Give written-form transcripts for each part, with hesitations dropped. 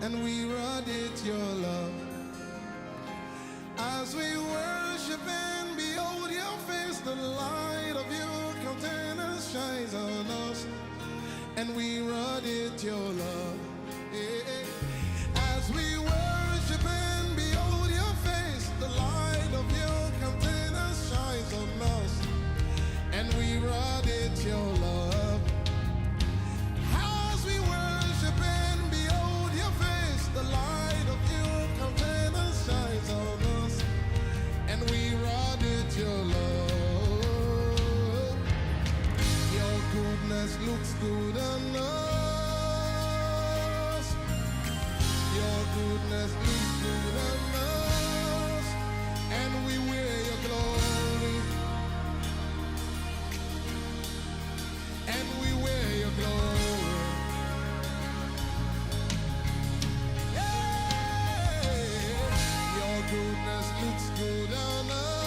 and we radiate your love. As we worship and behold your face, the light of your countenance shines on us, and we radiate your love. As we worship and behold your face, the light of your countenance shines on us, and we radiate your love. As we worship and behold your face, the light of your countenance shines on us, and we radiate your love. Your goodness looks good on us. Your goodness looks good on us, and we wear your glory. And we wear your glory. Yeah. Your goodness looks good on us.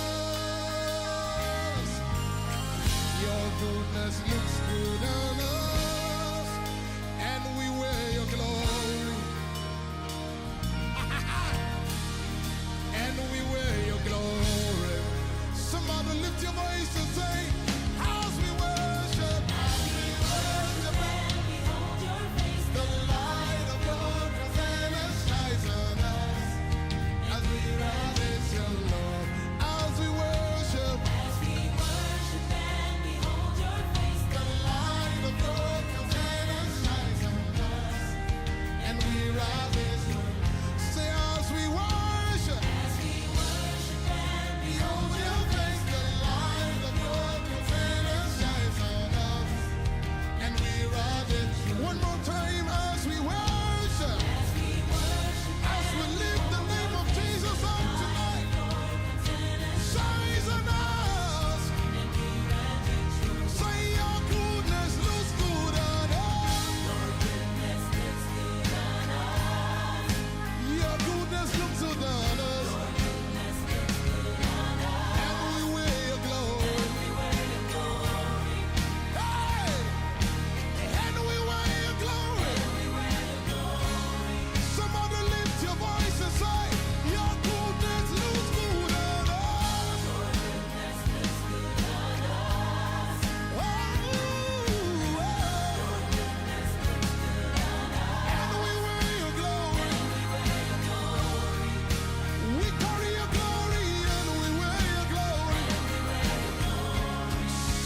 Your goodness looks good on us, and we wear your glory. And we wear your glory. Somebody lift your voice and say, as we worship, and behold your face, the light of your countenance shines on us, as we radiate your love. As we worship, and behold your face, the light of your countenance shines on us, and we radiate your love. Say, as we worship, and behold your face, the light of your countenance shines on us, and we radiate your love. One more time, as we worship, as we lift the name of Jesus up tonight, shines on us. Say, your goodness looks good on us. Your goodness looks good on us, and we wear your glory. Hey! And we wear your glory. Somebody lift your voice and say, your goodness looks good on us. Oh, and we wear your glory. We carry your glory, and we wear your glory.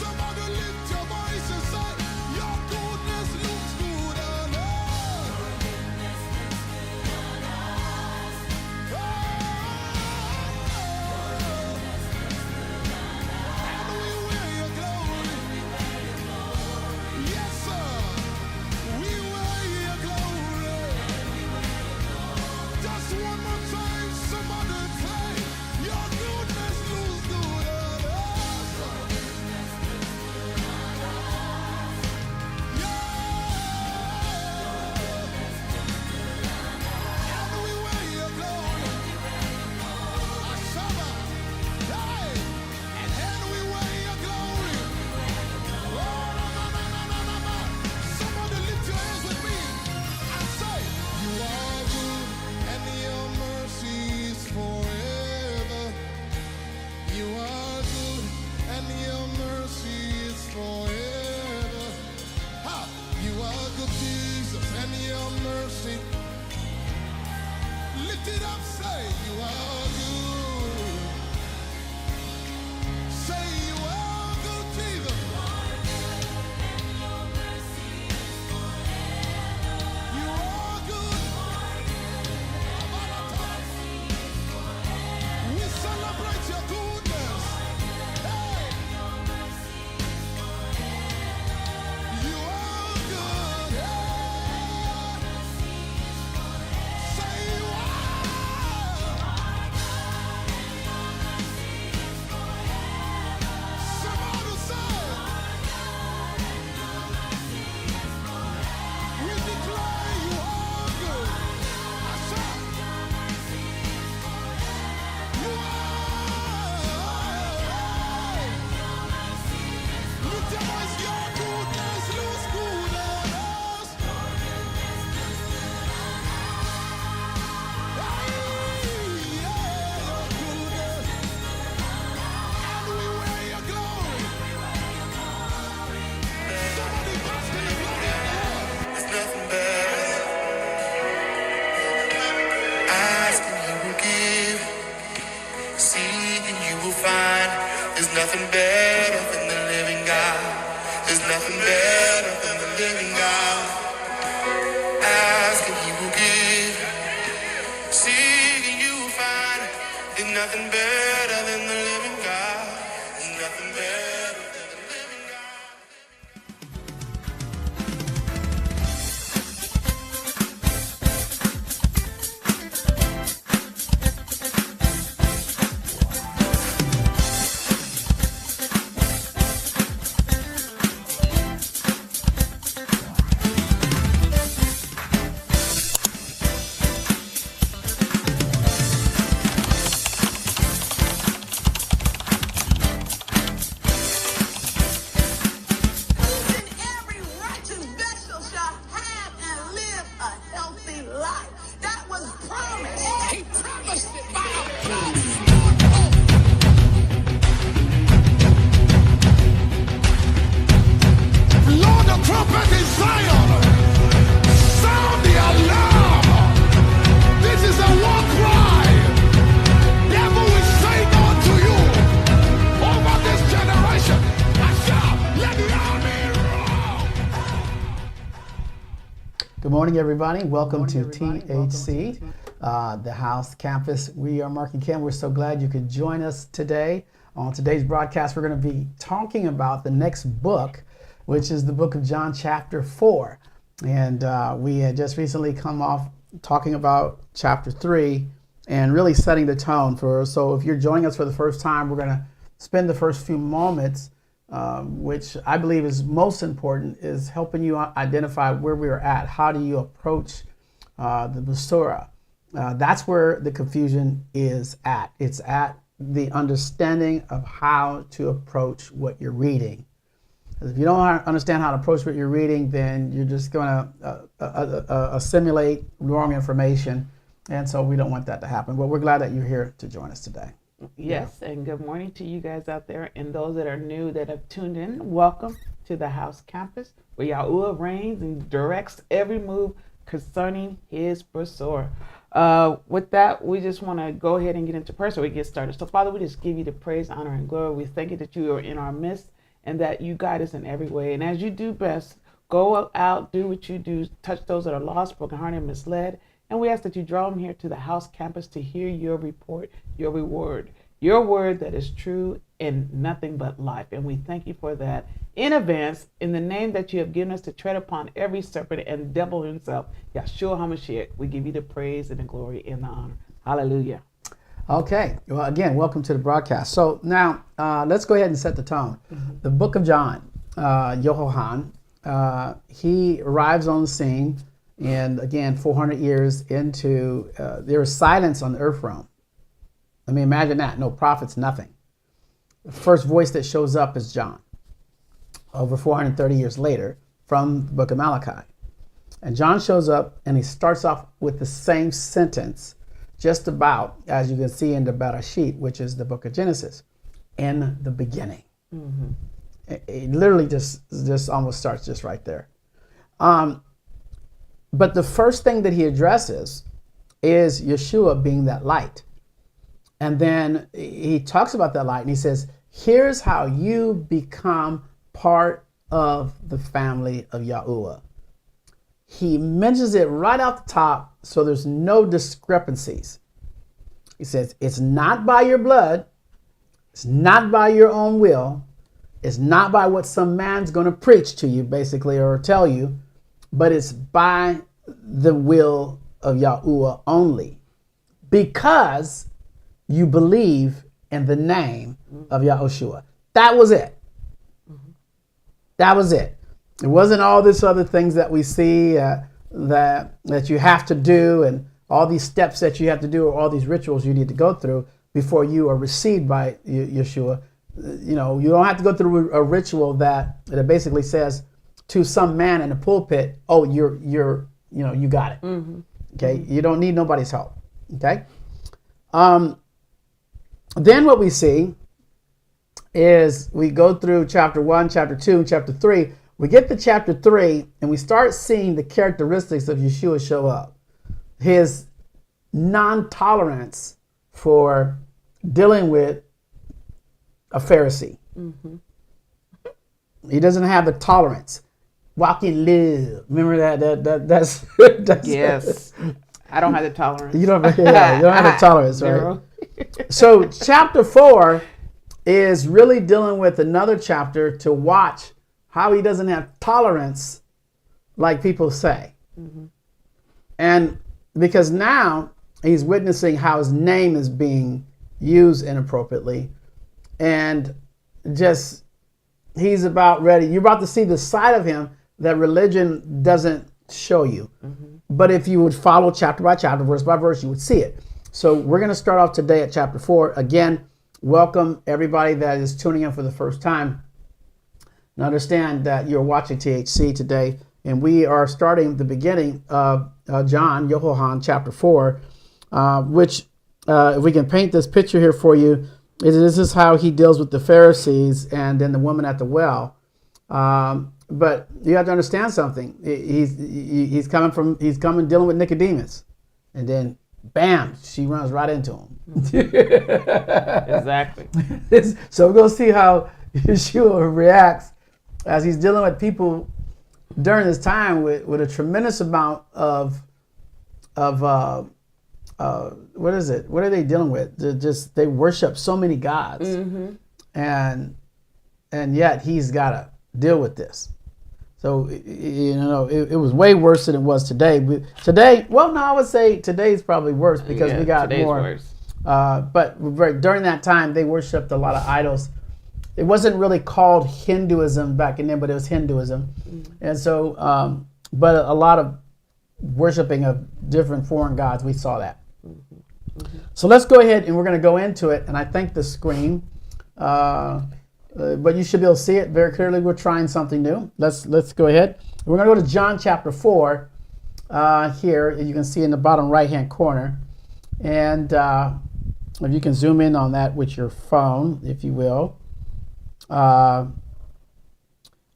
Somebody lift your voice and say, your goodness looks good on us. And we wear your glory. Yes, sir. We wear your glory. Just one more time, somebody say, your goodness looks good on us. Yeah. And we wear your glory. Ashaba. Hey. And we wear your glory. Oh, no, no, no, no, no, no, no. Somebody lift your hands with me and say, you are good, and your mercy is forever. You are good, and your mercy is forever. Ha! You are good, Jesus, and your mercy. Lift it up, say, you are good. Say, you are good, Jesus. You are good. We celebrate your goodness. Hey, you are good. Yeah. Say you are. nothing better than the living God. There's nothing better than the living God. Ask and he will give. Seek and you will find. There's nothing better than the living God. There's nothing better than the living God. Good morning, everybody. Welcome to THC, the House Campus. We are Mark and Ken. We're so glad you could join us today. On today's broadcast, we're going to be talking about the next book, which is the book of John chapter 4. And we had just recently come off talking about chapter 3 and really setting the tone for. So if you're joining us for the first time, we're going to spend the first few moments which I believe is most important, is helping you identify where we are at. How do you approach the Basura? That's where the confusion is at. It's at the understanding of how to approach what you're reading. If you don't understand how to approach what you're reading, then you're just going to assimilate wrong information. And so we don't want that to happen. But we're glad that you're here to join us today. Yes, and good morning to you guys out there, and those that are new that have tuned in. Welcome to the House Campus, where YAHUAH reigns and directs every move concerning his Basura. With that, we just want to go ahead and get into prayer so we get started. So, Father, we just give you the praise, honor, and glory. We thank you that you are in our midst and that you guide us in every way. And as you do best, go out, do what you do, touch those that are lost, brokenhearted, and misled. And we ask that you draw them here to the House Campus to hear your report, your reward, your word that is true and nothing but life. And we thank you for that in advance, in the name that you have given us to tread upon every serpent and devil himself, Yahusha Hamashiach. We give you the praise and the glory and the honor. Hallelujah. Okay. Well, again, welcome to the broadcast. So now let's go ahead and set the tone. Mm-hmm. The book of John, Yohanan, he arrives on the scene. And again, 400 years into, there is silence on the earth realm. I mean, imagine that. No prophets, nothing. The first voice that shows up is John, over 430 years later, from the book of Malachi. And John shows up and he starts off with the same sentence, just about, as you can see in the Bereshit, which is the book of Genesis, in the beginning. Mm-hmm. It literally just almost starts just right there. But the first thing that he addresses is Yeshua being that light. And then he talks about that light and he says, here's how you become part of the family of YAHUAH. He mentions it right off the top, so there's no discrepancies. He says, it's not by your blood, it's not by your own will, it's not by what some man's going to preach to you, basically, or tell you, but it's by the will of YAHUAH only, because you believe in the name of Yahushua. That was it. Mm-hmm. That was it. It wasn't all this other things that we see that you have to do, and all these steps that you have to do, or all these rituals you need to go through before you are received by Yeshua. You know, you don't have to go through a ritual that basically says to some man in the pulpit, "Oh, you got it." Mm-hmm. Okay, mm-hmm. You don't need nobody's help. Okay. Then what we see is we go through chapter 1, chapter 2, and chapter 3. We get to chapter 3 and we start seeing the characteristics of Yeshua show up. His non-tolerance for dealing with a Pharisee. He doesn't have the tolerance. Walk in love. Remember that's Yes. I don't have the tolerance. You don't have the tolerance, right? So chapter 4 is really dealing with another chapter to watch how he doesn't have tolerance like people say. And because now he's witnessing how his name is being used inappropriately, and just he's about ready. You're about to see the side of him that religion doesn't show you. But if you would follow chapter by chapter, verse by verse, you would see it. So we're going to start off today at chapter 4. Again, welcome everybody that is tuning in for the first time. Now understand that you're watching THC today, and we are starting the beginning of John, YAHUAH, chapter 4, which, if we can paint this picture here for you, this is how he deals with the Pharisees and then the woman at the well. But you have to understand something. He's coming dealing with Nicodemus, and then bam, she runs right into him. Exactly. So we're gonna see how Yeshua reacts as he's dealing with people during this time with a tremendous amount of what is it? What are they dealing with? They worship so many gods, and yet he's got to deal with this. So it was way worse than it was today. Today, well, no, I would say today's probably worse because we got more. Worse. But during that time, they worshipped a lot of idols. It wasn't really called Hinduism back in then, but it was Hinduism, and so but a lot of worshiping of different foreign gods. We saw that. So let's go ahead and we're going to go into it. And I think the screen, but you should be able to see it very clearly. We're trying something new. Let's go ahead. We're going to go to John chapter 4 here. You can see in the bottom right hand corner. And if you can zoom in on that with your phone, if you will.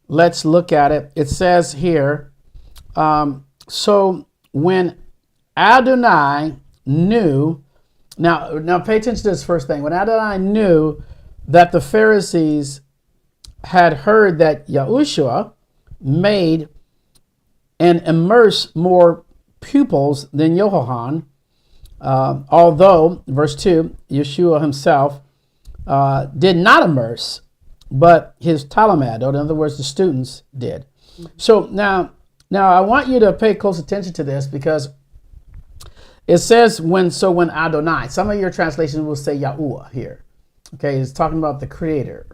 Let's look at it. It says here, so when Adonai knew, now pay attention to this first thing. When Adonai knew that the Pharisees had heard that Yahusha made and immersed more pupils than YAHUAH, although, verse 2, Yeshua himself did not immerse, but his Talmud, or in other words, the students did. So now I want you to pay close attention to this because it says when Adonai. Some of your translations will say Yahuwah here. Okay, it's talking about the Creator.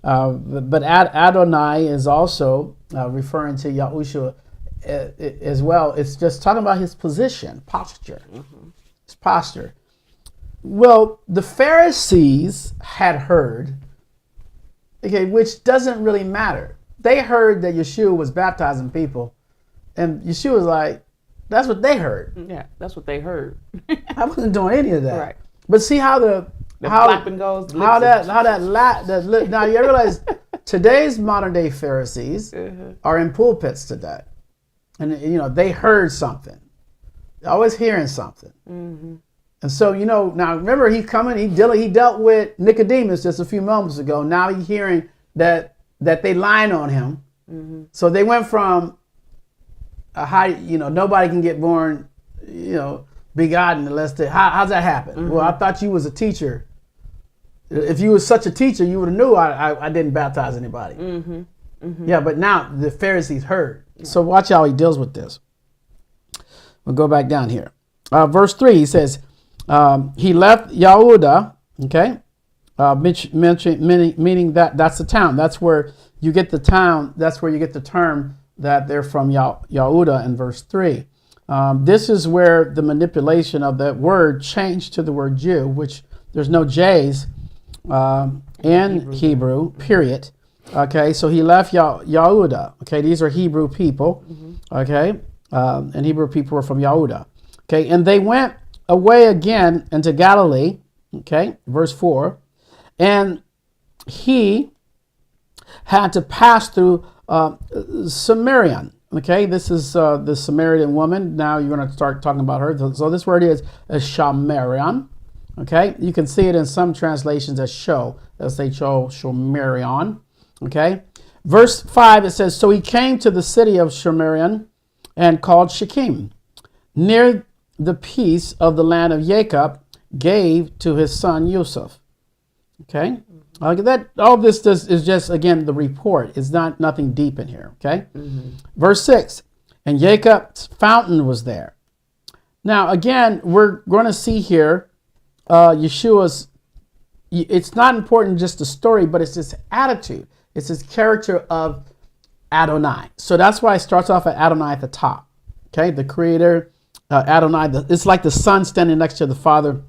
But Adonai is also referring to Yahusha as well. It's just talking about his position, posture. His posture. Well, the Pharisees had heard, okay, which doesn't really matter. They heard that Yeshua was baptizing people, and Yeshua was like, that's what they heard. Yeah, that's what they heard. I wasn't doing any of that. Right. But see how the flapping goes. Now you realize today's modern day Pharisees are in pulpits today, and they heard something. They're always hearing something. And so now remember he dealt with Nicodemus just a few moments ago. Now he's hearing that they lying on him. So they went from nobody can get born, begotten unless how's that happen? Well, I thought you was a teacher. If you was such a teacher, you would have knew I didn't baptize anybody. Yeah, but now the Pharisees heard. So watch how he deals with this. We'll go back down here. Verse 3, he says, he left Yahudah, okay, meaning that's the town. That's where you get the town. That's where you get the term that they're from Yahudah in verse 3. This is where the manipulation of that word changed to the word Jew, which there's no J's in Hebrew, period. Okay, so he left Yahudah. Okay, these are Hebrew people. Okay, and Hebrew people were from Yahudah. Okay, and they went away again into Galilee. Okay, verse 4. And he had to pass through Samaria. Okay, this is the Samaritan woman. Now you're going to start talking about her. So this word is Shamarian. Okay, you can see it in some translations as show. That's Shomerion. Okay, verse 5, it says, so he came to the city of Shomerion and called Shechem, near the piece of the land of Jacob gave to his son Yusuf. Okay, that all this is just, again, the report. It's not nothing deep in here. Okay, verse 6, and Jacob's fountain was there. Now, again, we're going to see here Yeshua's, it's not important just the story, but it's his attitude. It's his character of Adonai. So that's why it starts off at Adonai at the top. Okay, the creator, Adonai, it's like the son standing next to the father.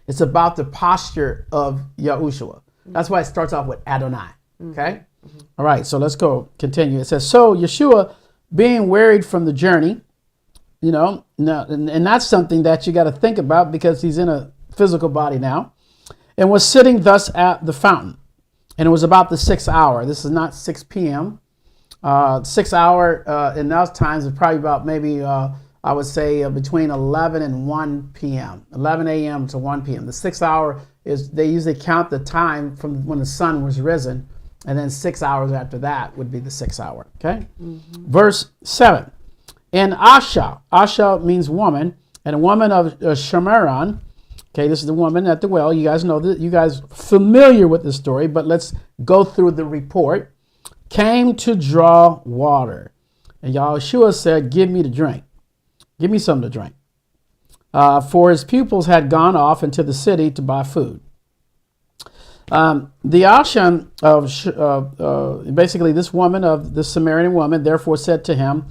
It's about the posture of Yahushua. That's why it starts off with Adonai. Okay, all right, so let's go continue. It says, so Yeshua, being wearied from the journey, you know, and that's something that you got to think about because he's in a physical body now, and was sitting thus at the fountain. And it was about the 6th hour. This is not 6 p.m. 6 hour in those times is probably about maybe, I would say, between 11 and 1 p.m., 11 a.m. to 1 p.m. The 6th hour is, they usually count the time from when the sun was risen, and then 6 hours after that would be the 6th hour. Okay? Verse 7. And Asha means woman, and a woman of Shemarion. Okay, this is the woman at the well. You guys know that. You guys familiar with the story, but let's go through the report. Came to draw water. And Yahushua said, give me to drink. Give me something to drink. For his pupils had gone off into the city to buy food. The Ashan of, basically this woman of the Samaritan woman, therefore said to him,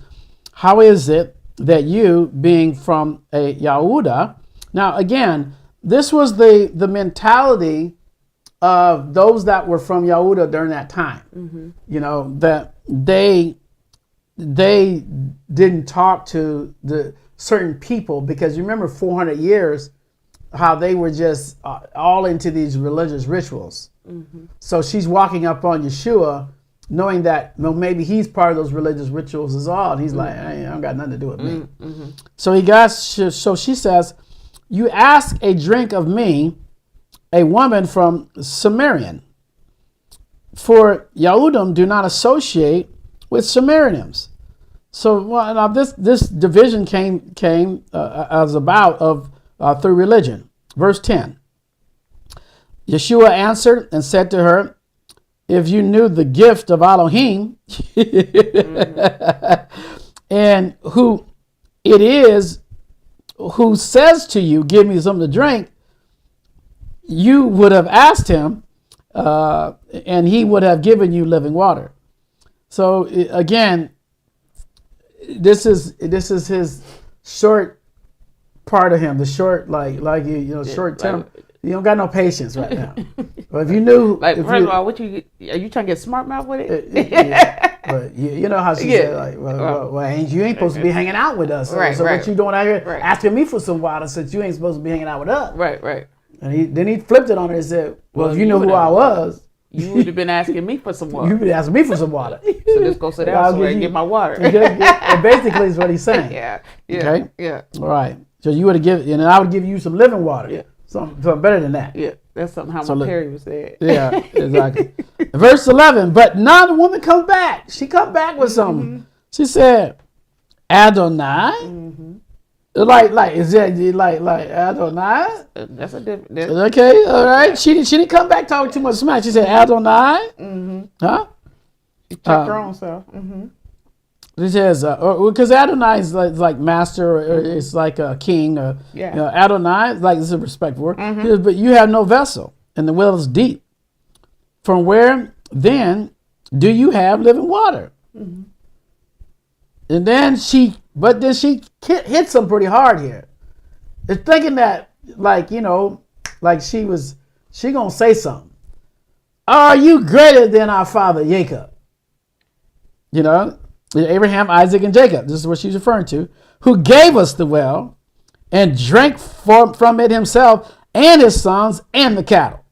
how is it that you, being from a Yahudah, now again, this was the mentality of those that were from Yahudah during that time. You know, that they didn't talk to the certain people because you remember 400 years how they were just all into these religious rituals. So she's walking up on Yeshua knowing that, well, maybe he's part of those religious rituals as well. And he's like, I don't got nothing to do with me. So she says, you ask a drink of me, a woman from Samarian. For Yahudim do not associate with Samaritans. So now this division came as about of through religion. Verse 10. Yeshua answered and said to her, if you knew the gift of Elohim and who it is who says to you, give me something to drink, you would have asked him and he would have given you living water. So again, this is his short part of him, the short, like you know, short term. You don't got no patience right now. But if you knew, like, first of all, are you trying to get smart mouth with it? But you know how she said, like, well, you ain't supposed to be hanging out with us. So what you doing out here asking me for some water since you ain't supposed to be hanging out with us? Right. And then he flipped it on her and said, well, if you knew who I was, you would have been asking me for some water. You'd be asking me for some water. So just go sit down somewhere and get my water. It basically is what he's saying. Yeah. All right. So you would have given, and I would give you some living water. Yeah. Something better than that. Yeah. That's something how Perry was said. Yeah, exactly. Verse 11. But now the woman comes back. She come back with something. She said, Adonai. Like is that like Adonai? That's a different. Okay, all right. She didn't come back talking too much smack. She said Adonai. Huh? She checked her own self. It says because Adonai is like master, or it's like a king. You know, Adonai, like, this is a respectful word. But you have no vessel, and the well is deep. From where then do you have living water? And then she hits him pretty hard here. It's thinking that, like, you know, like she gonna say something. Are you greater than our father Jacob? You know, Abraham, Isaac, and Jacob. This is what she's referring to. Who gave us the well and drank from it himself and his sons and the cattle.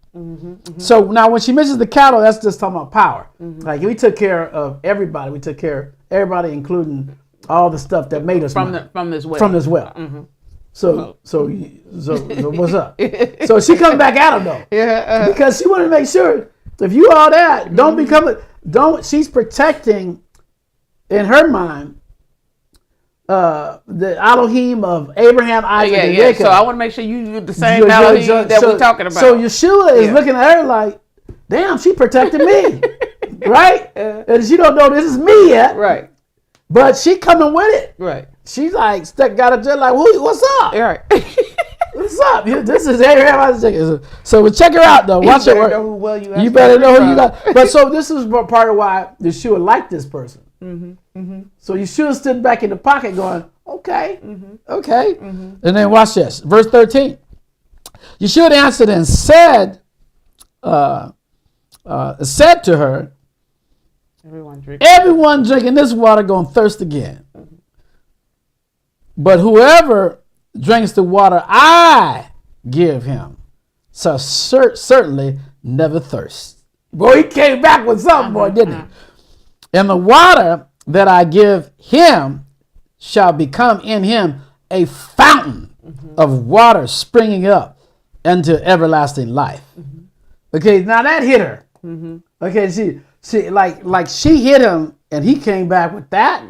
So now when she mentions the cattle, that's just talking about power. Like, we took care of everybody. We took care of everybody, including all the stuff that made us from this well. So So what's up? So she comes back at him though. Yeah. Because she wanted to make sure if you all that, she's protecting in her mind the Elohim of Abraham, Isaac, and Jacob. So I want to make sure you use the same Elohim that we're talking about. So Yeshua is looking at her like, damn, she protected me. Right? And she don't know this is me yet. Right. But she coming with it. Right. She's like, got a jet like, what's up? Right. What's up? This is Abraham, Isaac, Jacob. So we check her out though. Watch her work. You better know who you got. But so this is part of why Yeshua liked this person. So Yeshua stood back in the pocket going, okay. And then watch this. Verse 13. Yeshua answered and said to her, everyone drinking this water going to thirst again. But whoever drinks the water I give him shall certainly never thirst. Boy, he came back with something, boy, didn't he? And the water that I give him shall become in him a fountain of water springing up into everlasting life. Okay, now that hit her. Okay, she like she hit him and he came back with that.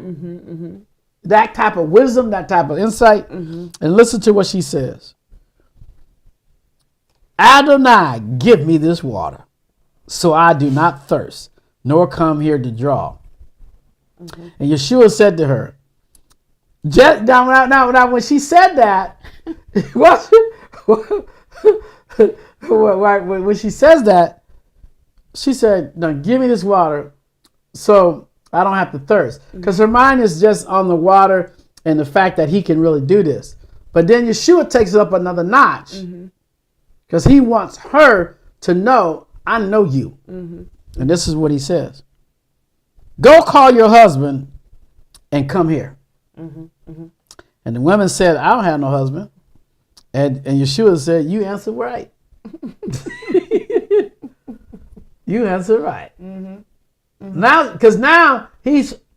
That type of wisdom, that type of insight. And listen to what she says. Adonai, give me this water so I do not thirst, nor come here to draw. And Yeshua said to her, now when she said that, when she says that, she said, now give me this water so I don't have to thirst. Because her mind is just on the water and the fact that he can really do this. But then Yeshua takes it up another notch because he wants her to know, I know you. And this is what he says. Go call your husband and come here. And the woman said, I don't have no husband. And Yeshua said, you answered right. You answered right. Now, because now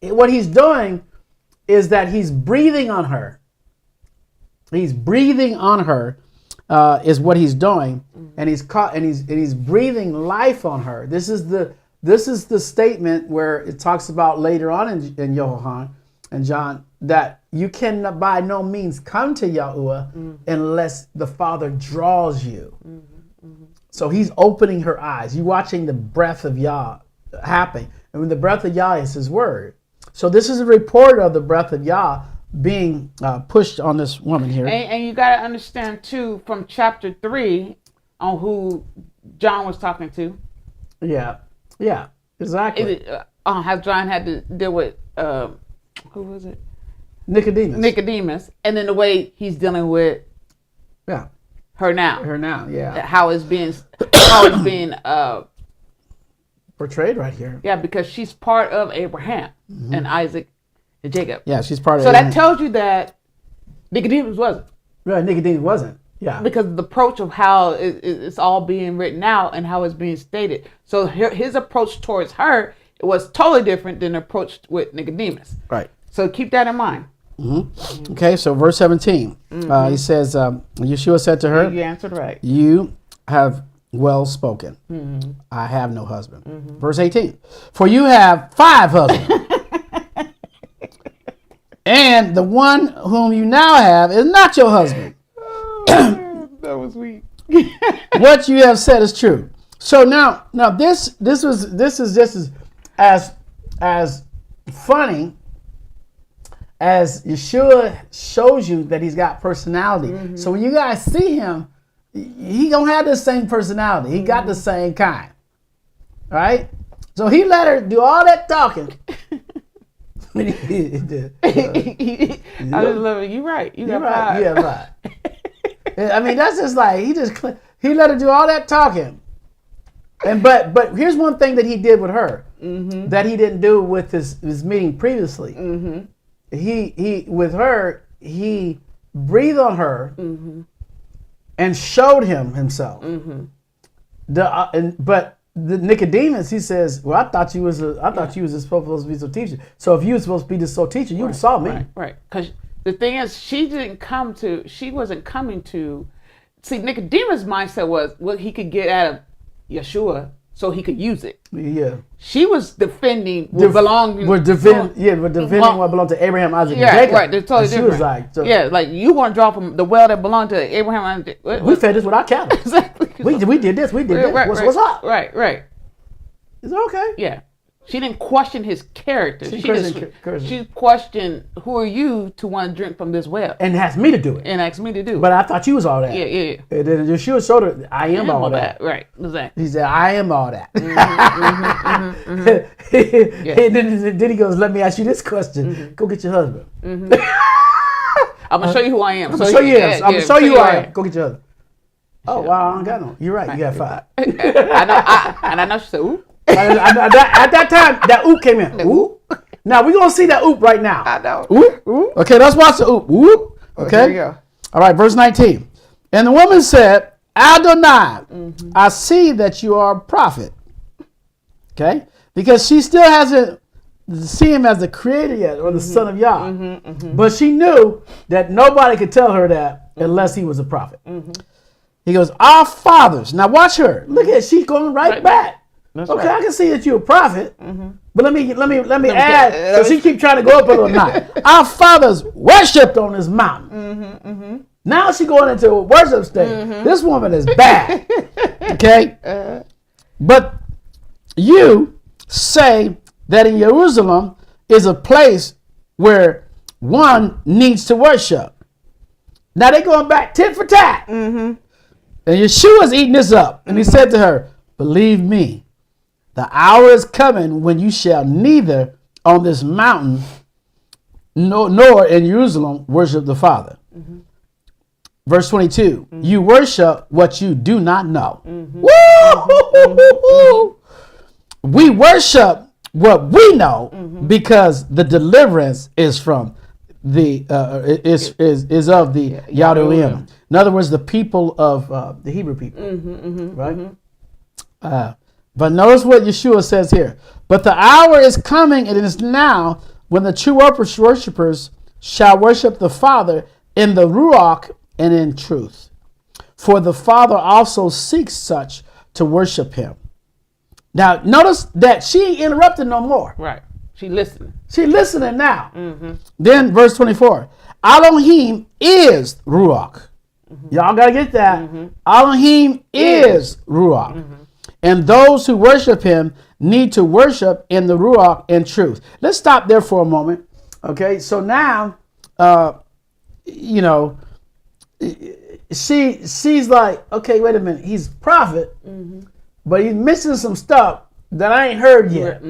what he's doing is that he's breathing on her. He's breathing on her is what he's doing, and he's breathing life on her. This is the statement where it talks about later on in YAHUAH and John that you can by no means come to YAHUAH unless the Father draws you. So he's opening her eyes. You're watching the breath of Yah happen. And when the breath of Yah is his word. So this is a report of the breath of Yah being pushed on this woman here. And you got to understand, too, from chapter 3 on who John was talking to. Yeah, exactly. How John had to deal with, who was it? Nicodemus. And then the way he's dealing with her now. Yeah. How it's being portrayed right here. Yeah, because she's part of Abraham and Isaac and Jacob. Yeah, she's part of Abraham. So that tells you that Nicodemus wasn't. Right, Nicodemus wasn't. Yeah. Because of the approach of how it's all being written out and how it's being stated. So his approach towards her was totally different than the approach with Nicodemus. Right. So keep that in mind. Okay, so verse 17. He says, Yeshua said to her, you answered right. You have well spoken. I have no husband. Verse 18. For you have 5 husbands. And the one whom you now have is not your husband. That was weak. What you have said is true. So now this is just as funny as Yeshua shows you that he's got personality. So when you guys see him, he don't have the same personality. He got the same kind, right? So he let her do all that talking. I just love it. You're right. You're right. Yeah, right. I mean, that's just like he let her do all that talking. And but here's one thing that he did with her that he didn't do with his meeting previously. He with her he breathed on her and showed him himself. But the Nicodemus, he says, "Well, I thought you was supposed to be so teacher. So if you were supposed to be this so teacher, you would have saw me." Right. Because The thing is, she wasn't coming to, see, Nicodemus' mindset was what he could get out of Yeshua so he could use it. Yeah. She was defending what belonged. We're defending what belonged to Abraham, Isaac, and Jacob. Right, they're totally different. She was like, like you want to draw from the well that belonged to Abraham, Isaac. We fed this with our cattle. Exactly. We did this. We did this. What's up? Right. Is it okay? Yeah. She didn't question his character. She questioned, who are you to want to drink from this well? And asked me to do it. And asked me to do it. But I thought you was all that. Yeah. And then Yeshua showed her, I am all that. Right, exactly. He said, I am all that. Yeah. And then he goes, let me ask you this question. Go get your husband. I'm going to show you who I am. I'm going to show you. I'm going to show you who I am. Go get your husband. Oh, wow, I don't got no. You're right. You got 5. I know she said, ooh. At that time, that oop came in. Oop. Now we're gonna see that oop right now. I know. Oop. Oop. Okay, let's watch the oop. Oop. Okay. Here we go. All right, verse 19. And the woman said, Adonai, I see that you are a prophet. Okay, because she still hasn't seen him as the creator yet, or the son of Yah. But she knew that nobody could tell her that unless he was a prophet. He goes, our fathers. Now watch her. Look at she's going right back. That's okay, right. I can see that you're a prophet, but let me add. So she keep trying to go up a little notch. Our fathers worshipped on this mountain. Now she going into a worship stage. This woman is bad. Okay, but you say that in Jerusalem is a place where one needs to worship. Now they going back tit for tat, and Yeshua's eating this up, and he said to her, "Believe me. The hour is coming when you shall neither on this mountain nor in Jerusalem worship the Father." Verse 22, you worship what you do not know. We worship what we know because the deliverance is from the is of the Yahudim. In other words, the people of the Hebrew people, right? But notice what Yeshua says here. But the hour is coming, and it is now, when the true worshipers shall worship the Father in the Ruach and in truth. For the Father also seeks such to worship him. Now, notice that she ain't interrupted no more. Right. She listening. She listening now. Then verse 24. Elohim is Ruach. Y'all got to get that. Elohim is Ruach. And those who worship him need to worship in the Ruach and truth. Let's stop there for a moment. Okay, so now, she's like, okay, wait a minute. He's a prophet, but he's missing some stuff that I ain't heard yet.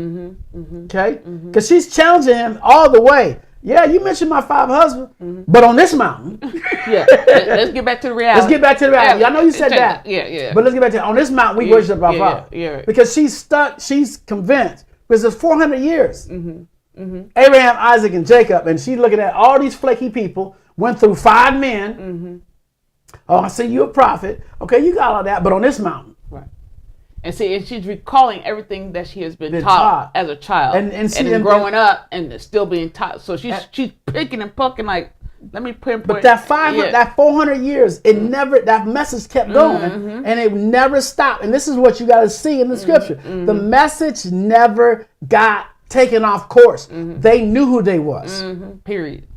Okay, because she's challenging him all the way. Yeah, you mentioned my 5 husbands, but on this mountain. Let's get back to the reality. Let's get back to the reality. I know you said that. Yeah. But let's get back to on this mountain we worship our Father. Yeah. Because she's stuck. She's convinced because it's 400 years. Abraham, Isaac, and Jacob, and she's looking at all these flaky people. Went through 5 men. Oh, I see you a prophet. Okay, you got all that, but on this mountain. Right. And she's recalling everything that she has been taught as a child, and growing up, and still being taught. So she's picking and poking like, let me put. But that 400 years, it never, that message kept going, and it never stopped. And this is what you got to see in the scripture: the message never got taken off course. They knew who they was. Period.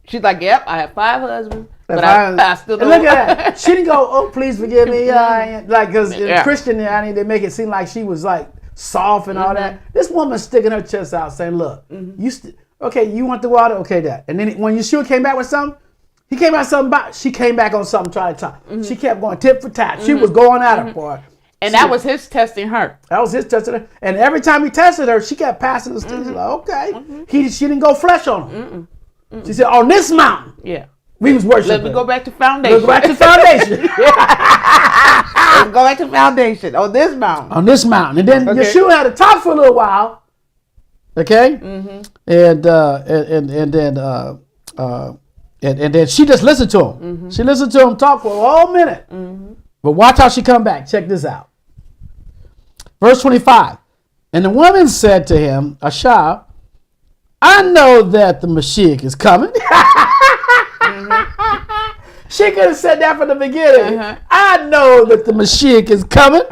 She's like, yep, I have 5 husbands. But I still don't. Look at that. She didn't go, oh, please forgive me. Like, because in Christian, they make it seem like she was like soft and all that. This woman sticking her chest out saying, look, you want the water? Okay, that. And then when Yeshua came back with something, he came out something about, she came back on something, trying to talk. She kept going tit for tat. She was going at her, boy. And that was his testing her. That was his testing her. And every time he tested her, she kept passing the sticks. Like, okay. She didn't go flesh on him. She said, on this mountain. Yeah. We was worshiping. Let me go back to foundation. Let's go back to foundation. Let's go back to foundation on this mountain. On this mountain. And then Yeshua had to talk for a little while. Okay? And then she just listened to him. She listened to him talk for a whole minute. But watch how she come back. Check this out. Verse 25. And the woman said to him, Asha, I know that the Mashiach is coming. She could have said that from the beginning. I know that the Mashiach is coming.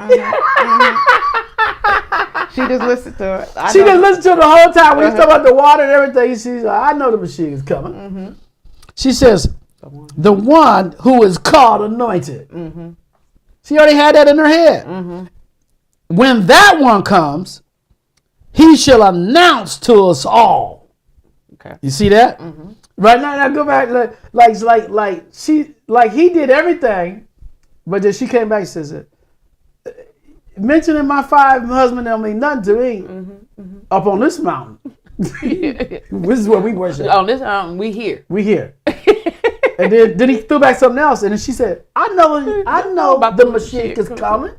She just listened to it. She just listened to it the whole time. When he's talking about the water and everything, she's like, I know the Mashiach is coming. She says, the one who is called anointed. She already had that in her head. When that one comes, he shall announce to us all. Okay. You see that? Right now, go back. Like he did everything, but then she came back and says, mentioning my 5 husbands don't mean nothing to me. Up on this mountain. This is where we worship. On this mountain, we here. We here. And then he threw back something else, and then she said, I know about the the Mashiach is coming.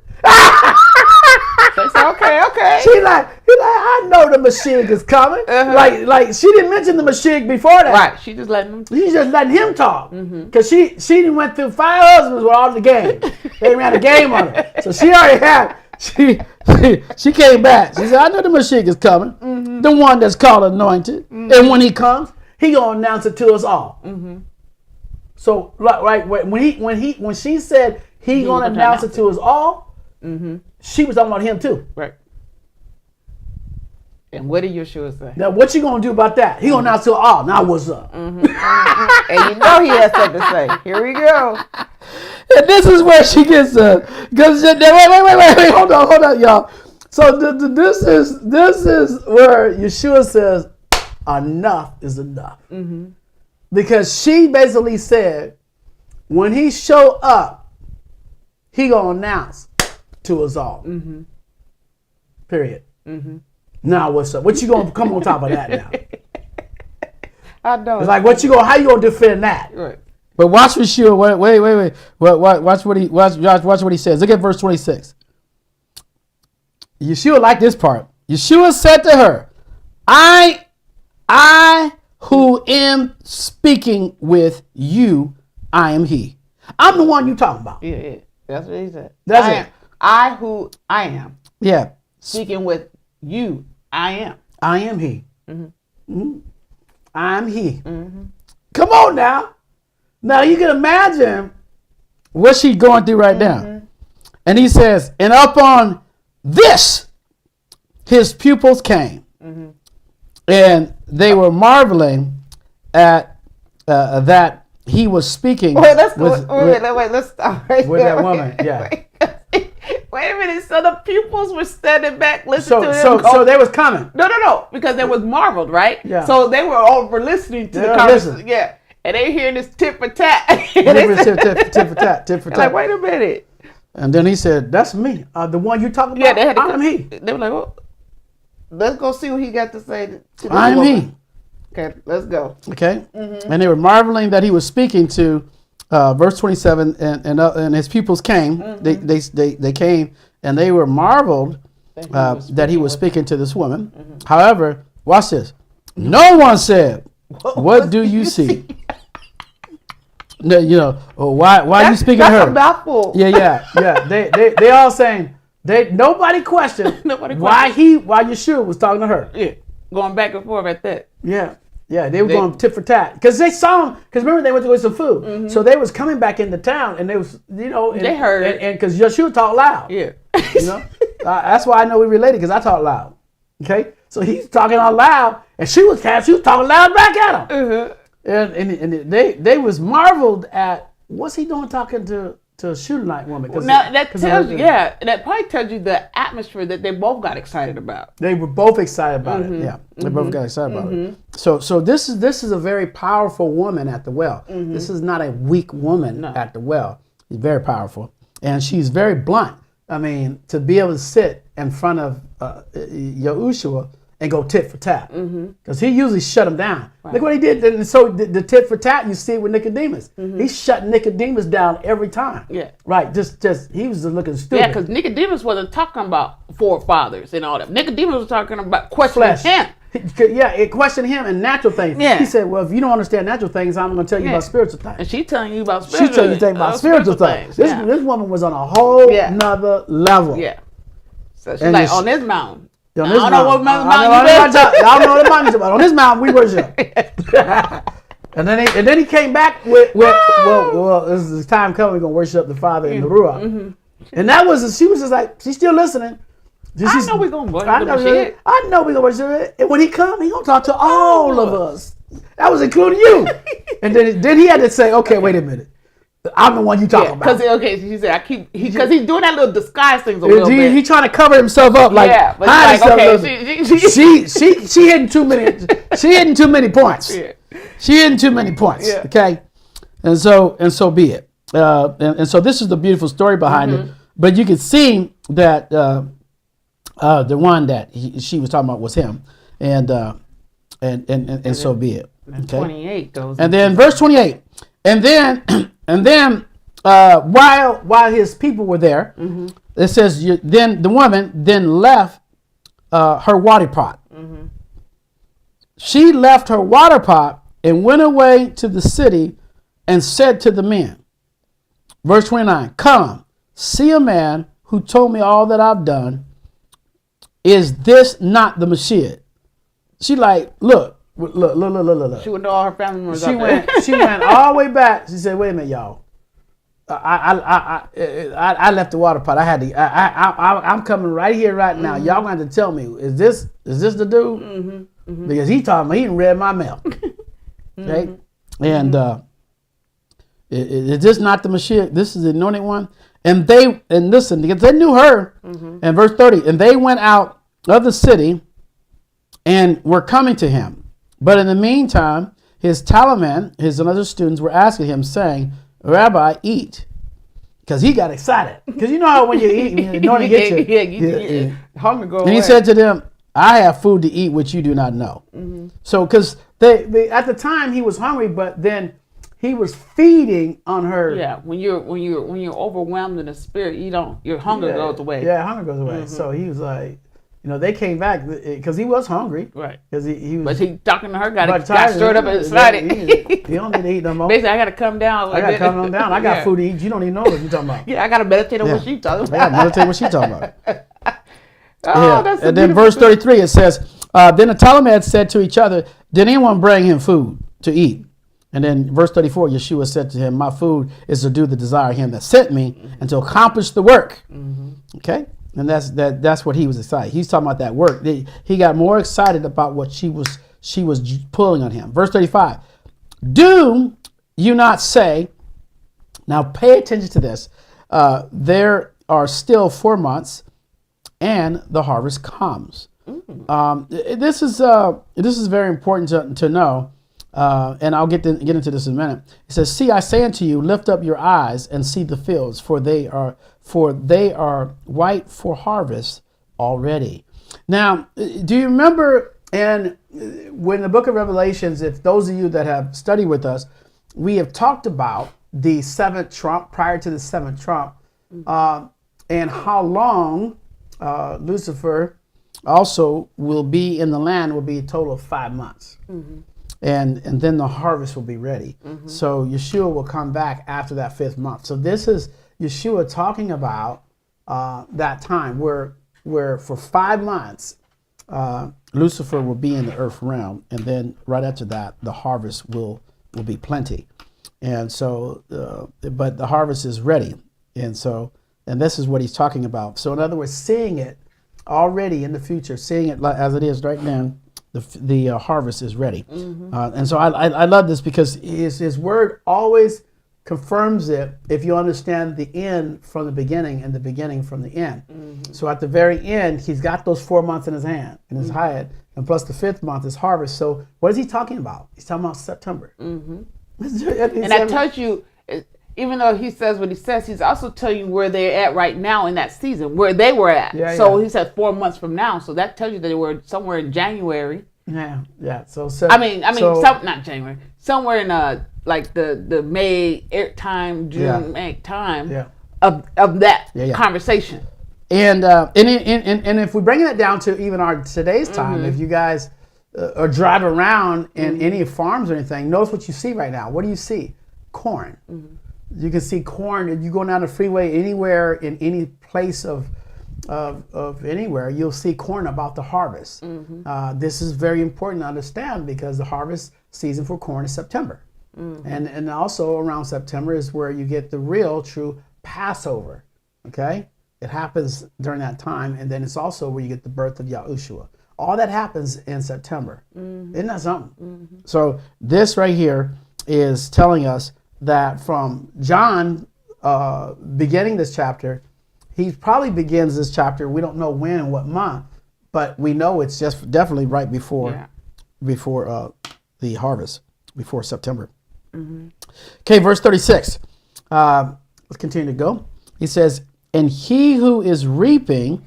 So it's okay. He like, I know the Mashiach is coming. Like she didn't mention the Mashiach before that. Right. She just letting him talk. Because she went through 5 husbands with all the game. They ran a game on her. So she already had, she came back. She said, I know the Mashiach is coming. The one that's called anointed. And when he comes, he gonna announce it to us all. So right when she said he gonna announce it to us all, she was talking about him too. Right. And what did Yahusha say? Now what you gonna do about that? He gonna announce to us all. Now what's up? And you know he has something to say. Here we go. And this is where she gets because wait, hold on, y'all. So this is where Yahusha says enough is enough. Because she basically said when he show up, he gonna announce to us all. Period. Now what's up? What you gonna come on top of that now? I know. It's like how you gonna defend that? Right. But watch Yahusha. Wait. Watch what he says. Look at verse 26. Yahusha liked this part. Yahusha said to her, I who am speaking with you, I am he. I'm the one you talking about. Yeah. That's what he said. That's it. I who I am. Yeah. Speaking with you, I am. I am he. I'm he. Come on now. Now you can imagine what she's going through right now. And he says, and upon this, his pupils came. And they were marveling at that he was speaking let's stop right with there. that woman. Yeah. Wait a minute. So the pupils were standing back listening to him. So they was coming. No. Because they was marveled, right? Yeah. So they were over listening to the conversation. Yeah. And they hearing this tit for tat. Tit for tat. Like, wait a minute. And then he said, that's me. The one you talking about? Yeah, they had to I'm he. They were like, well, let's go see what he got to say to this I'm woman. he. Okay, let's go. Okay. And they were marveling that he was speaking to verse 27 and his pupils came. They came and they were marveled that he was speaking to this woman. However, watch this. No one said, what do you see? No, why are you speaking to her? That's a mouthful. Yeah. They all saying nobody questioned why Yahusha was talking to her. Yeah, going back and forth at that. Yeah, they were going tit for tat because they saw him. Because remember they went to go get some food, so they was coming back into town, and they was they heard it, and because Yahusha talked loud. Yeah, that's why I know we related because I talk loud. Okay, so he's talking out loud, and she was talking loud back at him. And they was marveled at what's he doing talking to a Shunamite woman. Now that tells you, that probably tells you the atmosphere that they both got excited about. They were both excited about it. Yeah, they both got excited about it. So this is a very powerful woman at the well. This is not a weak woman at the well. She's very powerful, and she's very blunt. I mean, to be able to sit in front of Yahusha and go tit for tat, because he usually shut him down. Right. Look what he did. And so the tit for tat, you see it with Nicodemus. He shut Nicodemus down every time. Yeah. Right. Just he was just looking stupid. Yeah, because Nicodemus wasn't talking about forefathers and all that. Nicodemus was talking about questioning him. It questioned him and natural things. Yeah. He said, well, if you don't understand natural things, I'm going to tell you about spiritual things. And she's telling you about spiritual things. She's telling you things about spiritual things. This woman was on a whole nother level. Yeah. So she's like, on this mountain. I don't know what mountain you been. I don't know what mountain you're about. On this mountain, we worship. And then he came back with well, this is time coming. We're gonna worship the Father in the Ruach. Mm-hmm. And that was she was just like she's still listening. I know we're gonna worship. I know we're gonna worship it. And when he come, he gonna talk to all of us. That was including you. And then he had to say, okay, wait a minute. I'm the one you talking about. Because he said because he's doing that little disguise things a little bit. He trying to cover himself up like but like, okay, she hitting too many. She hitting too many points. Yeah. She hitting too many points. Yeah. Okay, and so be it. And so this is the beautiful story behind it. But you can see that the one that she was talking about was him, and so be it. Okay. 28 goes. And then verse 28, and then while his people were there, it says then the woman left her water pot. Mm-hmm. She left her water pot and went away to the city and said to the men, verse 29, come, see a man who told me all that I've done. Is this not the Mashiach? She like, look. She went to all her family members. She went all the way back. She said, wait a minute, y'all. I left the water pot. I'm coming right here, right now. Mm-hmm. Y'all going to tell me, is this the dude? Mm-hmm. Mm-hmm. Because he didn't read my mail. Okay? Mm-hmm. And is this not the Mashiach? This is the anointed one. And listen, because they knew her. Mm-hmm. And verse 30, and they went out of the city and were coming to him. But in the meantime, his talent, his other students were asking him, saying, Rabbi, eat. Because he got excited. Because you know how when you eat, you know to get you. Hunger go away. And he said to them, I have food to eat which you do not know. Mm-hmm. So, because they at the time he was hungry, but then he was feeding on her. Yeah, when you're overwhelmed in the spirit, your hunger goes away. Yeah, hunger goes away. Mm-hmm. So he was like, they came back because he was hungry. Right. Because he was. But he talking to her got stirred up and excited. He don't need to eat no more. Basically, I got to come down. I got to come on down. I got food to eat. You don't even know what you're talking about. Yeah, I got to meditate on what she's talking about. I got to meditate on what she's talking about. That's and then verse 33, it says, then the Talmud said to each other, did anyone bring him food to eat? And then verse 34, Yeshua said to him, my food is to do the desire of him that sent me and to accomplish the work. Mm-hmm. Okay? And that's what he was excited. He's talking about that work. He got more excited about what she was pulling on him. Verse 35, do you not say, now pay attention to this, there are still 4 months and the harvest comes. This is very important to know. And I'll get into this in a minute. It says, see, I say unto you, lift up your eyes and see the fields, for they are white for harvest already. Now, do you remember when the book of Revelations, if those of you that have studied with us, we have talked about the seventh trump, prior to the seventh trump, and how long Lucifer also will be in the land, will be a total of 5 months. Mm-hmm. And then the harvest will be ready. Mm-hmm. So Yeshua will come back after that 5th month. So this is Yeshua talking about that time where for 5 months, Lucifer will be in the earth realm. And then right after that, the harvest will be plenty. And so, but the harvest is ready. And this is what he's talking about. So in other words, seeing it already in the future, seeing it as it is right now, the harvest is ready. Mm-hmm. And so I love this because his word always confirms it if you understand the end from the beginning and the beginning from the end. Mm-hmm. So at the very end, he's got those 4 months in his hand, in his head, and plus the 5th month is harvest. So what is he talking about? He's talking about September. Mm-hmm. And I told you, even though he says what he says, he's also telling you where they're at right now in that season, where they were at. Yeah, so he said 4 months from now. So that tells you that they were somewhere in January. Yeah. So not January. Somewhere in like the May time, June, May time of that conversation. And if we bring that down to even today's time, if you guys or drive around in any farms or anything, notice what you see right now. What do you see? Corn. Mm-hmm. You can see corn. If you go down the freeway anywhere in any place of of anywhere, you'll see corn about the harvest. This is very important to understand because the harvest season for corn is September. And also around September is where you get the real true Passover. Okay? It happens during that time, and then it's also where you get the birth of Yahushua. All that happens in September. Isn't that something? So this right here is telling us that from John beginning this chapter, he probably begins this chapter, we don't know when and what month, but we know it's just definitely right before the harvest, before September. Okay, verse 36. Let's continue to go. He says, and he who is reaping,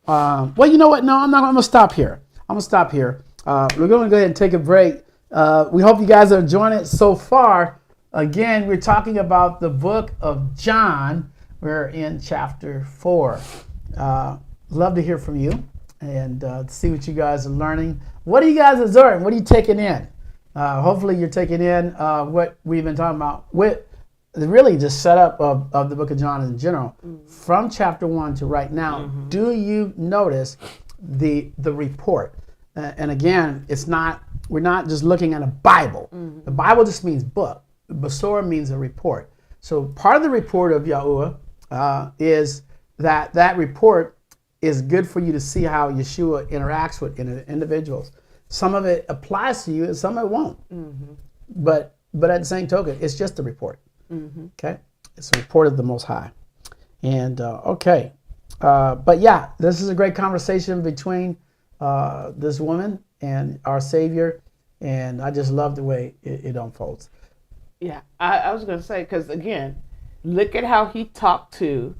well, you know what? No, I'm going to stop here. I'm going to stop here. We're going to go ahead and take a break. We hope you guys are enjoying it so far. Again, we're talking about the book of John. We're in chapter 4. Love to hear from you and see what you guys are learning. What are you guys observing? What are you taking in? Hopefully you're taking in what we've been talking about. Really just setup of the book of John in general. From chapter 1 to right now, do you notice the report? And again, we're not just looking at a Bible. The Bible just means book. Basora means a report. So part of the report of YAHUAH is that report is good for you to see how Yeshua interacts with individuals. Some of it applies to you and some of it won't. But at the same token, it's just a report. Okay? It's a report of the Most High. And okay. But yeah, this is a great conversation between this woman and our Savior. And I just love the way it unfolds. Yeah, I was going to say, because again, look at how he talked to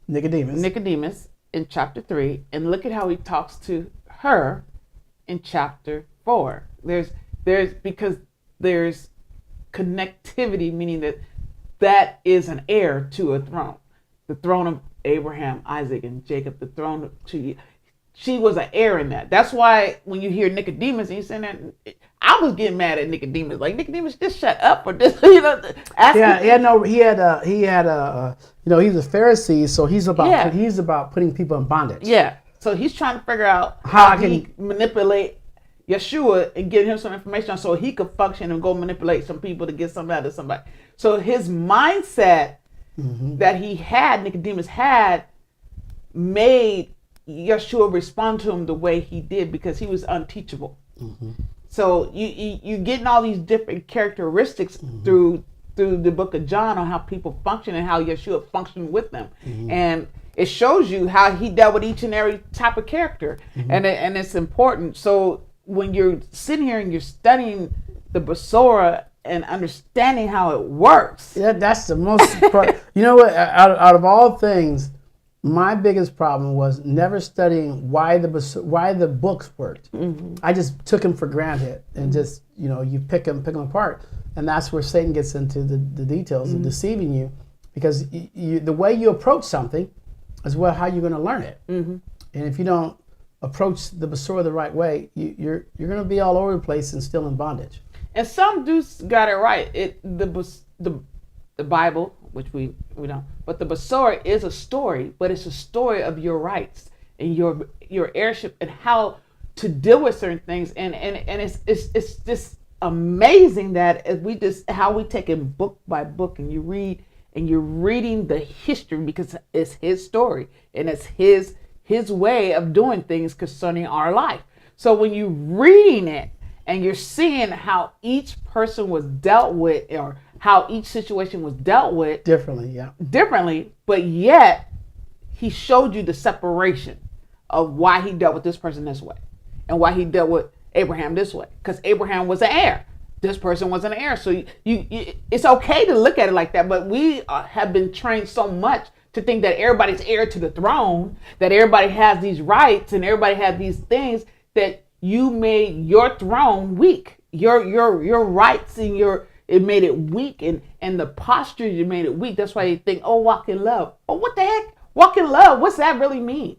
Nicodemus in chapter 3, and look at how he talks to her in chapter 4. Because there's connectivity, meaning that is an heir to a throne. The throne of Abraham, Isaac, and Jacob, the throne to she was an heir in that. That's why when you hear Nicodemus, and he's saying that, I was getting mad at Nicodemus. Like, Nicodemus, just shut up for this. He had a he was a Pharisee, so he's about putting people in bondage. Yeah. So he's trying to figure out how he can manipulate Yeshua and get him some information so he could function and go manipulate some people to get something out of somebody. So his mindset that Nicodemus had, made Yeshua respond to him the way he did because he was unteachable. So you getting all these different characteristics through the book of John on how people function and how Yeshua functioned with them. And it shows you how he dealt with each and every type of character. And it's important. So when you're sitting here and you're studying the Basora and understanding how it works. Yeah, that's the most you know what, out of all things, my biggest problem was never studying why the books worked. I just took them for granted and just, you pick them apart. And that's where Satan gets into the details of deceiving you, because the way you approach something is how you're going to learn it. And if you don't approach the Basora the right way, you're going to be all over the place and still in bondage. And some dudes got it right. The Bible, which we don't, but the Basora is a story, but it's a story of your rights and your heirship and how to deal with certain things. And it's just amazing that how we take it book by book, and you read and you're reading the history because it's his story and it's his way of doing things concerning our life. So when you're reading it and you're seeing how each person was dealt with, or how each situation was dealt with differently, but yet he showed you the separation of why he dealt with this person this way and why he dealt with Abraham this way, because Abraham was an heir. This person was an heir. So you it's okay to look at it like that, but we have been trained so much to think that everybody's heir to the throne, that everybody has these rights and everybody has these things, that you made your throne weak. Your rights and it made it weak, and the posture, you made it weak. That's why you think, walk in love. Oh, what the heck? Walk in love, what's that really mean?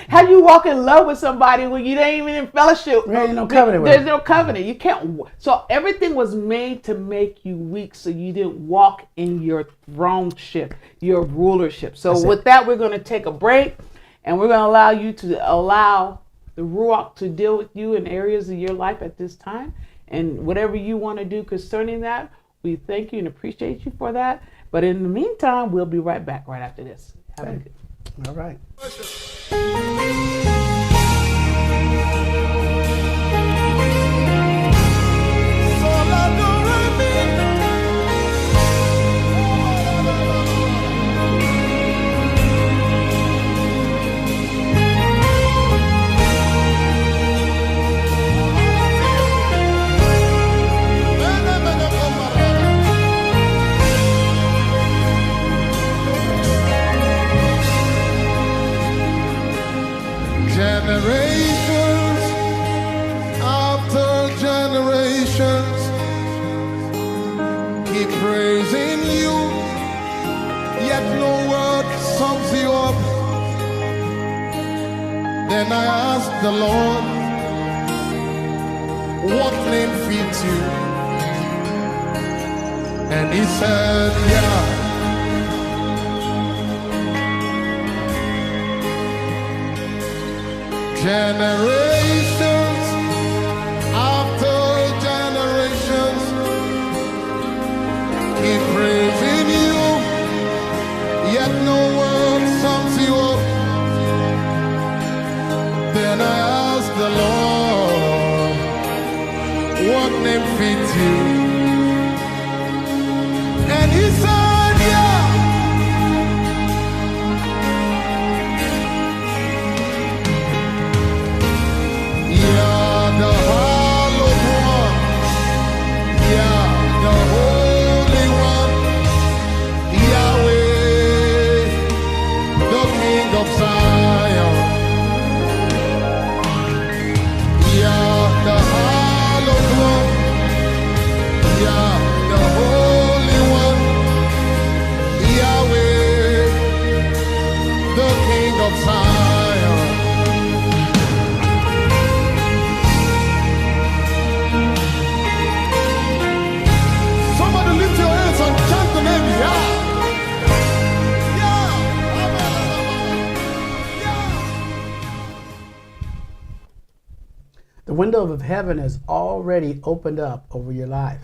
How you walk in love with somebody when you ain't even in fellowship? There ain't no covenant with There's them. no covenant. You can't. So everything was made to make you weak, so you didn't walk in your throneship, your rulership. So That's with it. that, we're going to take a break, and we're going to allow you to allow the Ruach to deal with you in areas of your life at this time, and whatever you want to do concerning that, we thank you and appreciate you for that. But in the meantime, we'll be right back right after this. Have a Okay. good. All right. Generations after generations keep praising you, yet no word sums you up. Then I asked the Lord, what name fits you? And he said, yeah. Generations after generations keep praising you, yet no word sums you up. Then I asked the Lord, what name fits you? And he said, yeah. Yeah, the hallowed one. Yeah, the holy one. Yahweh, the King of Zion. Yeah, the hallowed one. Yeah, the holy one. Yahweh, the King of Zion. Somebody lift your hands and chant the name Yah. Yah. Yah. The window of heaven is already opened up over your life.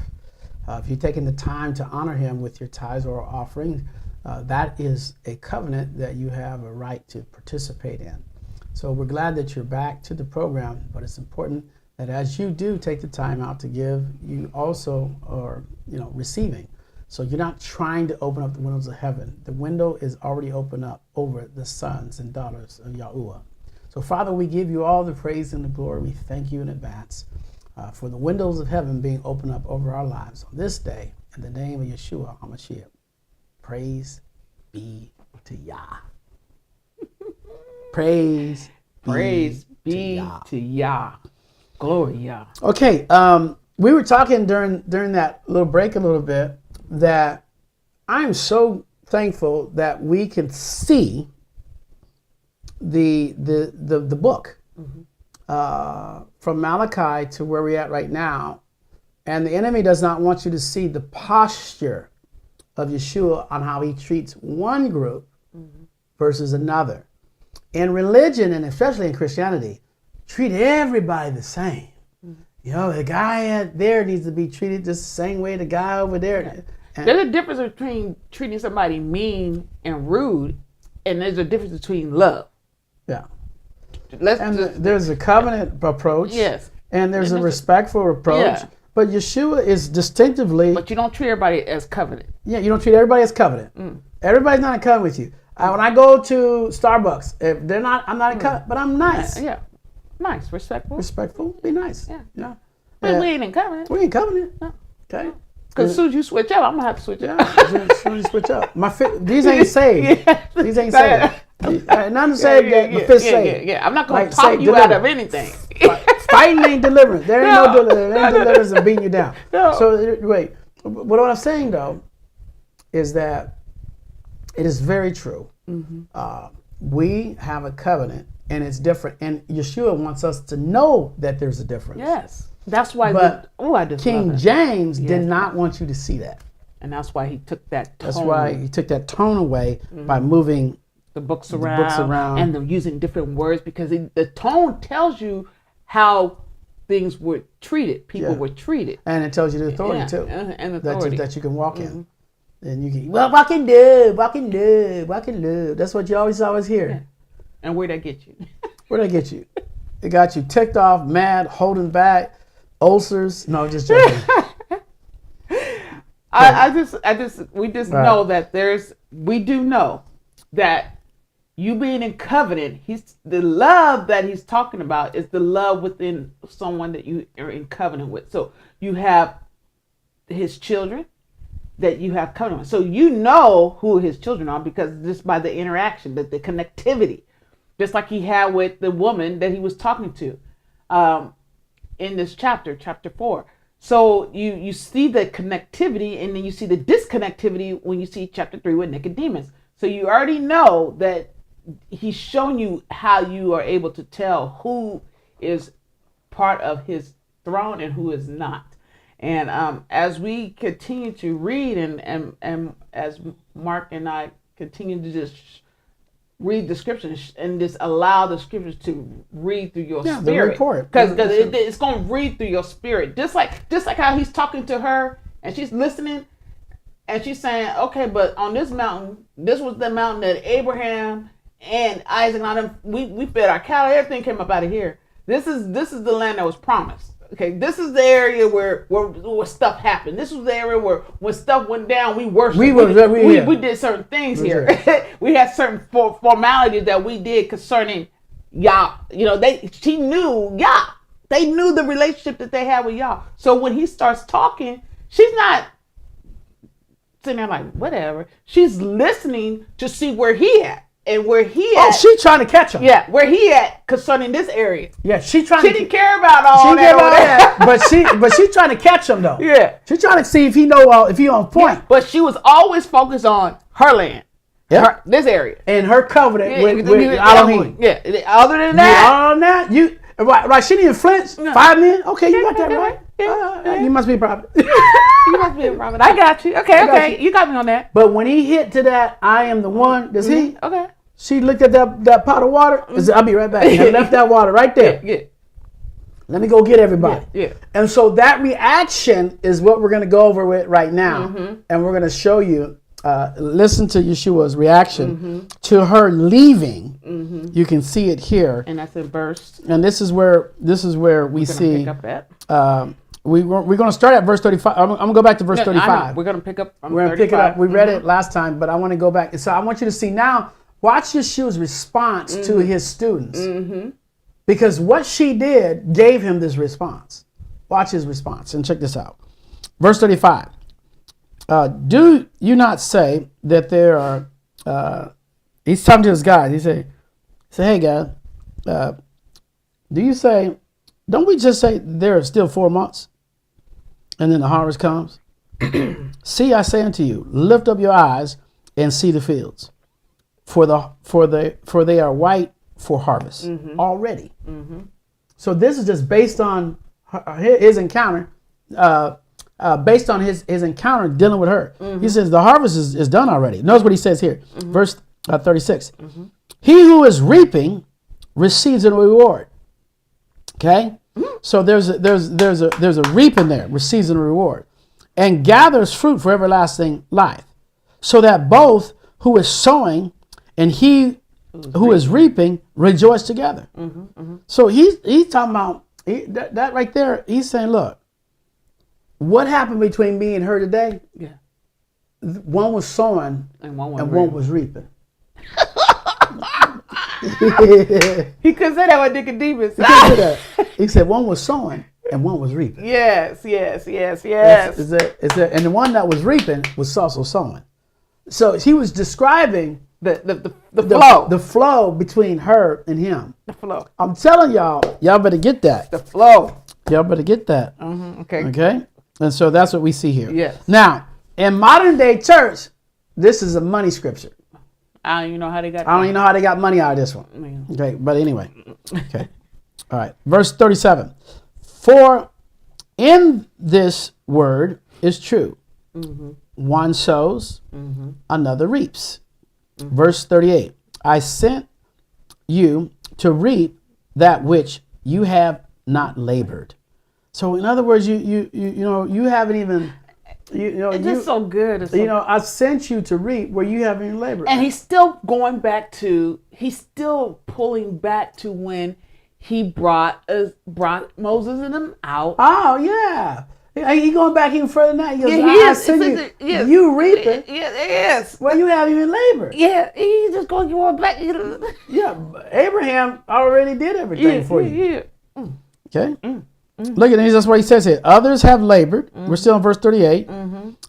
If you're taking the time to honor him with your tithes or offering, that is a covenant that you have a right to participate in. So we're glad that you're back to the program, but it's important that as you do take the time out to give, you also are, receiving. So you're not trying to open up the windows of heaven. The window is already open up over the sons and daughters of YAHUAH. So Father, we give you all the praise and the glory. We thank you in advance for the windows of heaven being opened up over our lives on this day in the name of Yahusha Hamashiach. Praise be to Yah. Praise be to Yah. Glory, Yah. Okay, we were talking during that little break a little bit that I'm so thankful that we can see the book from Malachi to where we're at right now, and the enemy does not want you to see the posture of Yeshua on how he treats one group versus another. In religion, and especially in Christianity, treat everybody the same. The guy there needs to be treated just the same way the guy over there. Yeah. There's a difference between treating somebody mean and rude, and there's a difference between love. Yeah. There's a covenant approach. Yes. And there's a respectful approach. Yeah. But Yeshua is distinctively. But you don't treat everybody as covenant. Yeah, you don't treat everybody as covenant. Everybody's not in covenant with you. When I go to Starbucks, if they're not, I'm not in covenant, but I'm nice. Yeah. Nice, respectful. Respectful, be nice. Yeah. But we ain't in covenant. We ain't covenant. No. Okay. Because as soon as you switch up, I'm going to have to switch up. As soon as you switch up. These ain't saved. These ain't saved. None saved yet, but fist saved. Yeah. I'm not going to pop you out of anything. Fighting ain't deliverance. There ain't no deliverance. There ain't deliverance and beating you down. No. So wait, what I'm saying though is that it is very true we have a covenant and it's different. And Yeshua wants us to know that there's a difference. Yes. That's why But I just love King it. James did not want you to see that. And that's why he took that tone. That's why he took that tone away by moving the books around and them using different words, because the tone tells you how things were treated. People were treated. And it tells you the authority too. And authority. That you can walk in. And you can, walk in love, walk in love, walk in love. That's what you always hear. Yeah. And where'd that get you? Where'd that get you? It got you ticked off, mad, holding back, ulcers. No, just joking. We just know that we do know that you being in covenant, the love that he's talking about is the love within someone that you are in covenant with. So you have his children that you have covenant with. So you know who his children are because just by the interaction, the connectivity, just like he had with the woman that he was talking to in this chapter 4. So you see the connectivity, and then you see the disconnectivity when you see chapter 3 with Nicodemus. So you already know that he's shown you how you are able to tell who is part of his throne and who is not. And as we continue to read and as Mark and I continue to just read the scriptures and just allow the scriptures to read through your spirit, the report, because it's going to read through your spirit, just like how he's talking to her and she's listening and she's saying, okay, but on this mountain, this was the mountain that Abraham and Isaac and all them, we fed our cattle, everything came up out of here. This is the land that was promised. Okay, this is the area where stuff happened. This was the area where when stuff went down, we worshiped. We did certain things here. We had certain formalities that we did concerning Yah. You know, she knew Yah. They knew the relationship that they had with Yah. So when he starts talking, she's not sitting there like, whatever. She's listening to see where he at. And where he at. Oh, she trying to catch him. Yeah, where he at concerning this area. Yeah, she didn't care about all that. But she trying to catch him though. Yeah. She trying to see if he on point. Yeah, but she was always focused on her land. Yeah. This area. And her covenant with Elohim. Yeah. Other than that. Right, she didn't flinch. No. 5 men? Okay, you got that right. You must be a prophet. You must be a prophet. I got you. Okay. You got me on that. But when he hit to that, I am the one, does he? Okay. She looked at that pot of water and said, I'll be right back. And left that water right there. Yeah. Let me go get everybody. Yeah. And so that reaction is what we're going to go over with right now. Mm-hmm. And we're going to show you, listen to Yeshua's reaction to her leaving. Mm-hmm. You can see it here. And that's in verse. And this is where we see. Pick up at. We're going to start at verse 35. I'm going to go back to verse 35. We're going to pick up from We're going to pick it up. We read it last time, but I want to go back. So I want you to see now, watch Yeshua's response to his students. Mm-hmm. Because what she did gave him this response. Watch his response and check this out. Verse 35. Do you not say that there are, he's talking to his guys. He say, hey guys, don't we just say there are still 4 months and then the harvest comes? See, I say unto you, lift up your eyes and see the fields, for they are white for harvest already. Mm-hmm. So this is just based on his encounter, based on his encounter dealing with her. Mm-hmm. He says the harvest is done already. Notice what he says here, verse 36. Mm-hmm. He who is reaping receives a reward. Okay, so there's a reaping there, receives a reward, and gathers fruit for everlasting life, so that both who is sowing and he who is reaping rejoice together. Mm-hmm, mm-hmm. So he's talking about that right there. He's saying, look, what happened between me and her today? Yeah, one was sowing and one was reaping. He couldn't say that with Nicodemus. He said one was sowing and one was reaping. Yes. Is that, and the one that was reaping was also sowing. So he was describing the flow. The flow between her and him. The flow. I'm telling y'all better get that. The flow. Y'all better get that. Mm-hmm. Okay. Okay? And so that's what we see here. Yes. Now, in modern day church, this is a money scripture. I don't even know how they got. I don't even know how they got money out of this one. Okay, but anyway. Okay. All right. Verse 37. For in this word is true. One sows, another reaps. Verse 38. I sent you to reap that which you have not labored. So in other words, you know, you haven't even, It's just so good. It's so, I sent you to reap where you haven't even labored. and he's still going back to, he's still pulling back to when he brought Moses and them out. Oh yeah. He going back even further than that. He goes, Yeah, I sent you, you reaping Yes. where you haven't even labored. Yeah, he's just going to go back. Yeah, Abraham already did everything for you. Yeah. Okay. Look at this. That's what he says here. Others have labored. We're still in verse 38.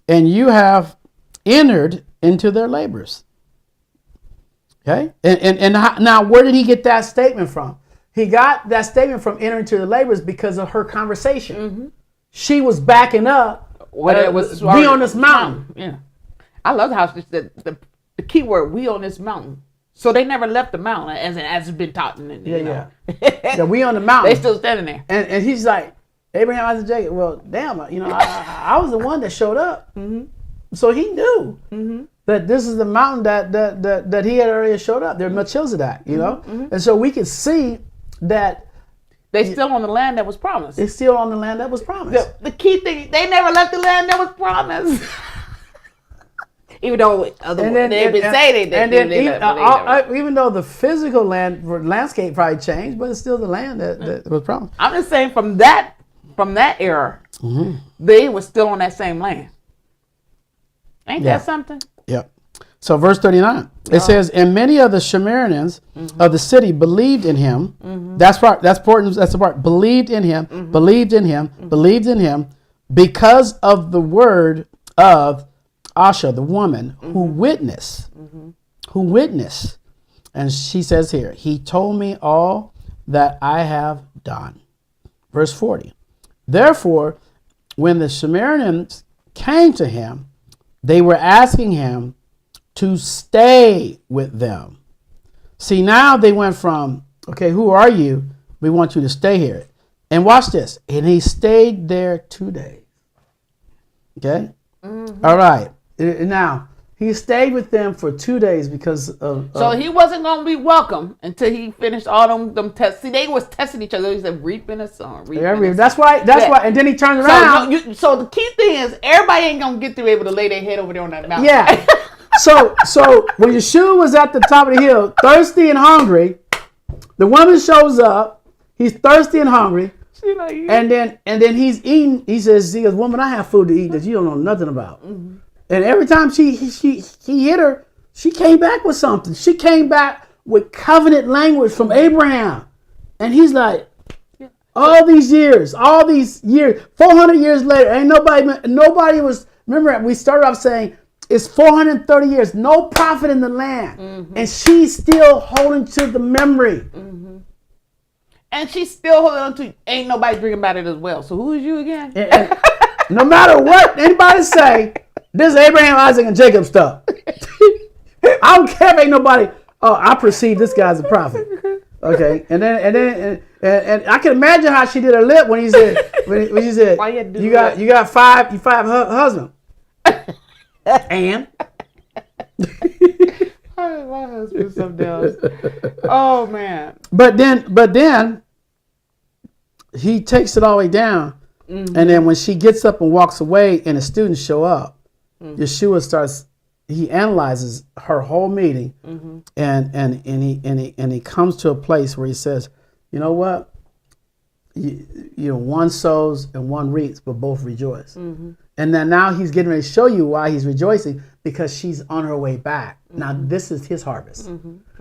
And you have entered into their labors. Okay. And now where did he get that statement from? He got that statement from entering into the labors because of her conversation. She was backing up. It was we on this mountain. Yeah. I love how the key word, we on this mountain. So they never left the mountain, as it's been taught. Yeah. We on the mountain. They still standing there. And he's like, Abraham, Isaac, Jacob. Well, damn, I was the one that showed up. So he knew that this is the mountain that he had already showed up. They're Melchizedek, And so we can see that they still on the land that was promised. It's still on the land that was promised. The key thing, they never left the land that was promised. Even though they would say they did. Even though the physical landscape probably changed, but it's still the land that was promised. I'm just saying from that era, they were still on that same land. Ain't that something? Yep. So verse 39, it says, and many of the Samaritans of the city believed in him. That's important. That's the part. Believed in him, believed in him, believed in him because of the word of Asha, the woman who witnessed. And she says here, he told me all that I have done. Verse 40. Therefore, when the Samaritans came to him, they were asking him to stay with them. See, now they went from, okay, who are you? We want you to stay here. And watch this. And he stayed there 2 days. Okay? All right. Now, he stayed with them for 2 days because of... So he wasn't going to be welcome until he finished all them tests. See, they was testing each other. He said, reaping a son. That's why. And then he turned around. So the key thing is, everybody ain't going to get to be able to lay their head over there on that mountain. Yeah. So when Yeshua was at the top of the hill, thirsty and hungry, the woman shows up. He's thirsty and hungry. And then he's eating. He says, woman, I have food to eat that you don't know nothing about. And every time he hit her, she came back with something. She came back with covenant language from Abraham. And he's like, all these years, 400 years later, ain't nobody was, remember we started off saying, it's 430 years, no prophet in the land. And she's still holding to the memory. And she's still holding on to, ain't nobody dreaming about it as well. So who is you again? And no matter what anybody say, this is Abraham, Isaac, and Jacob stuff. I don't care if ain't nobody, I perceive this guy's a prophet. Okay. And I can imagine how she did her lip when he said, when she said, you got five husbands. And my husband's something else. Oh man. But then he takes it all the way down. And then when she gets up and walks away and the students show up, Yeshua he analyzes her whole meeting and he comes to a place where he says, you know what? One sows and one reaps, but both rejoice. And then now he's getting ready to show you why he's rejoicing, because she's on her way back. Now this is his harvest.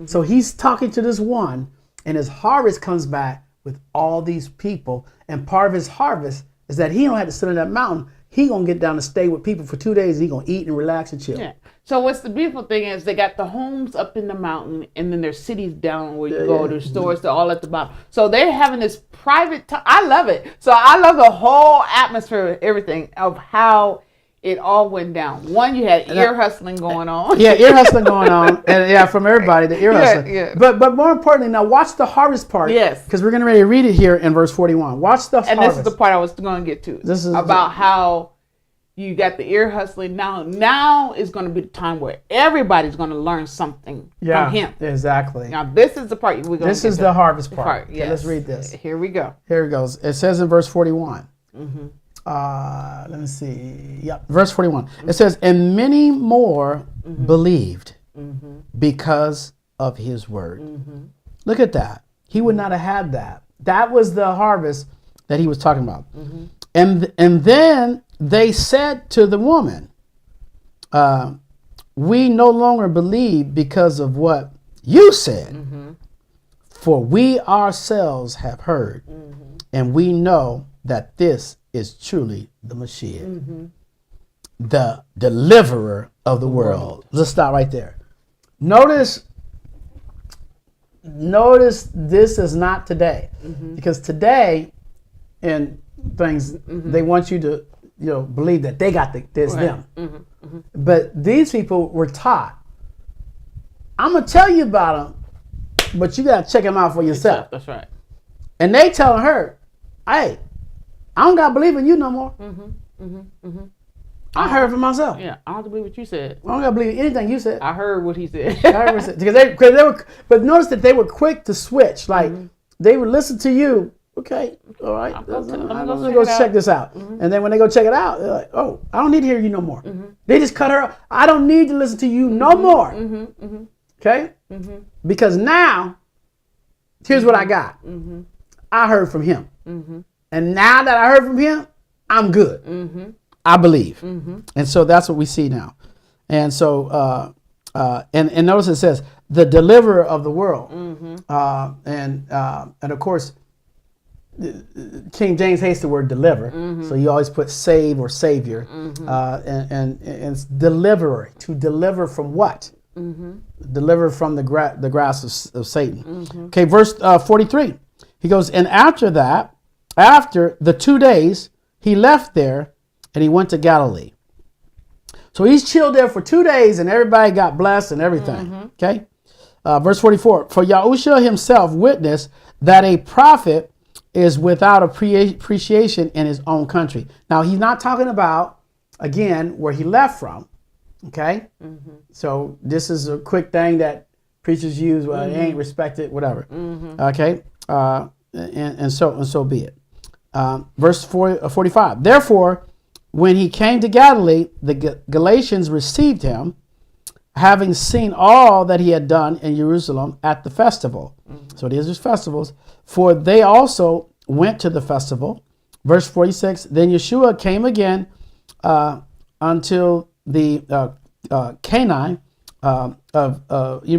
So he's talking to this one, and his harvest comes back with all these people. And part of his harvest is that he don't have to sit on that mountain. He gonna get down and stay with people for 2 days. He gonna eat and relax and chill. Yeah. So what's the beautiful thing is they got the homes up in the mountain, and then there's cities down where you go. There's stores. They're all at the bottom. So they're having this private time. I love it. So I love the whole atmosphere, everything of how it all went down. One, you had ear hustling going on. Yeah, ear hustling going on, and from everybody, the ear hustling. Yeah. But more importantly, now watch the harvest part. Yes. Because we're getting ready to read it here in verse 41. Watch the harvest. And this is the part I was going to get to. This is about how you got the ear hustling. Now is going to be the time where everybody's going to learn something from him. Exactly. Now this is the part we're going to. This is the harvest part. Yes. Okay, let's read this. Here we go. Here it goes. It says in verse 41. Let me see. Yep, verse 41. It says, and many more believed because of his word. Look at that. He would not have had that. That was the harvest that he was talking about. And then they said to the woman, we no longer believe because of what you said, for we ourselves have heard, and we know that this is truly the Messiah, the deliverer of the world. Let's stop right there. Notice this is not today, because today in things they want you to believe that they got there's them, but these people were taught. I'm gonna tell you about them, but you gotta check them out for yourself. That's right. And they telling her, hey, I don't gotta believe in you no more. I heard for myself. Yeah, I don't have to believe what you said. I don't gotta believe anything you said. I heard what he said. Because they were, but notice that they were quick to switch. Like they would listen to you. Okay, all right. I'm gonna go check this out. And then when they go check it out, they're like, oh, I don't need to hear you no more. They just cut her off. I don't need to listen to you no more. Okay, because now, here's what I got. I heard from him. And now that I heard from him, I'm good. I believe. And so that's what we see now. And so, and notice it says, the deliverer of the world. And of course, King James hates the word deliver. So you always put save or savior. And it's deliverer. To deliver from what? Deliver from the grasp of Satan. Okay, verse 43. He goes, and after that, after the 2 days, he left there and he went to Galilee. So he's chilled there for 2 days and everybody got blessed and everything. Okay. Verse 44, for Yahusha himself witnessed that a prophet is without appreciation in his own country. Now he's not talking about, again, where he left from. Okay. So this is a quick thing that preachers use. Well, it ain't respected, whatever. Okay. And so be it. Verse 45. Therefore, when he came to Galilee, the Galatians received him, having seen all that he had done in Jerusalem at the festival. So these are festivals. For they also went to the festival. Verse 46. Then Yeshua came again until the Canaan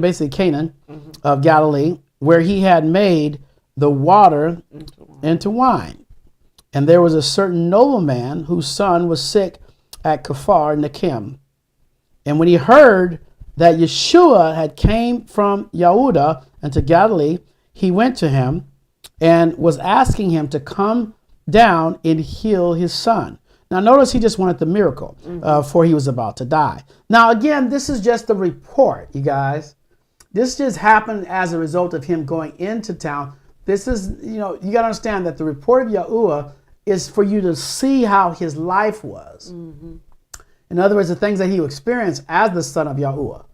basically Canaan of Galilee, where he had made the water into wine. And there was a certain nobleman whose son was sick at Kafar Nakim. And when he heard that Yeshua had came from Yahudah into Galilee, he went to him and was asking him to come down and heal his son. Now notice he just wanted the miracle for he was about to die. Now again, this is just a report, you guys. This just happened as a result of him going into town. This is, you got to understand that the report of Yahuwah is for you to see how his life was. In other words, the things that he experienced as the son of Yahuwah,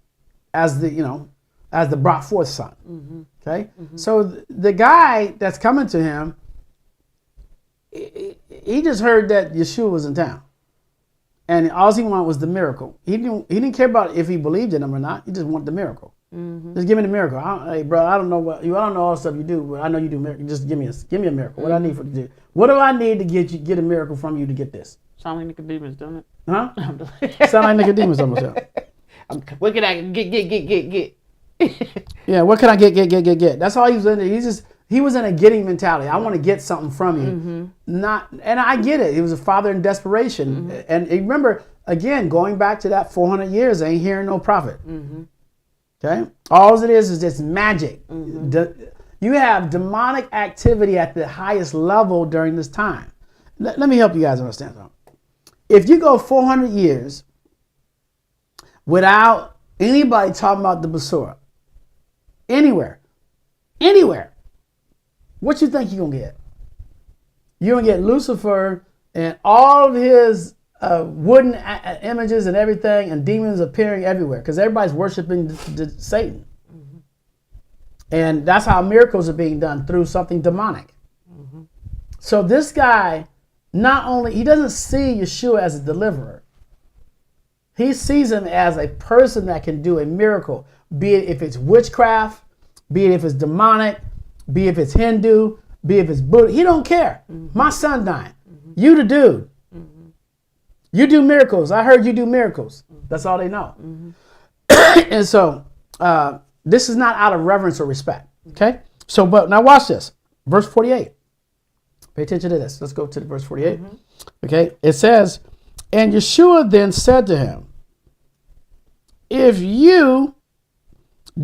as the brought forth son. Okay? So the guy that's coming to him, he just heard that Yeshua was in town. And all he wanted was the miracle. He didn't care about if he believed in him or not. He just wanted the miracle. Just give me the miracle. Hey, bro, I don't know I don't know all the stuff you do, but I know you do miracles. Just give me a miracle. What I need for you to do? What do I need to get a miracle from you to get this? Sound like Nicodemus, doesn't it? Huh? Sound like Nicodemus almost. What can I get? Yeah, what can I get? That's all he was in there. He was in a getting mentality. I want to get something from you. And I get it. He was a father in desperation. And remember, again, going back to that 400 years, ain't hearing no prophet. Okay? All it is just magic. You have demonic activity at the highest level during this time. Let me help you guys understand something. if you go 400 years without anybody talking about the Basura, anywhere, what you think you're going to get? You're going to get Lucifer and all of his wooden images and everything, and demons appearing everywhere because everybody's worshiping Satan. Mm-hmm. And that's how miracles are being done, through something demonic. Mm-hmm. So this guy, not only, he doesn't see Yeshua as a deliverer. He sees him as a person that can do a miracle, be it if it's witchcraft, be it if it's demonic, be it if it's Hindu, be it if it's Buddha. He don't care. Mm-hmm. My son dying. Mm-hmm. You the dude. Mm-hmm. You do miracles. I heard you do miracles. Mm-hmm. That's all they know. Mm-hmm. And so this is not out of reverence or respect. Okay? So, but now watch this. Verse 48. Pay attention to this. Let's go to verse 48. Mm-hmm. Okay? It says, and Yeshua then said to him, if you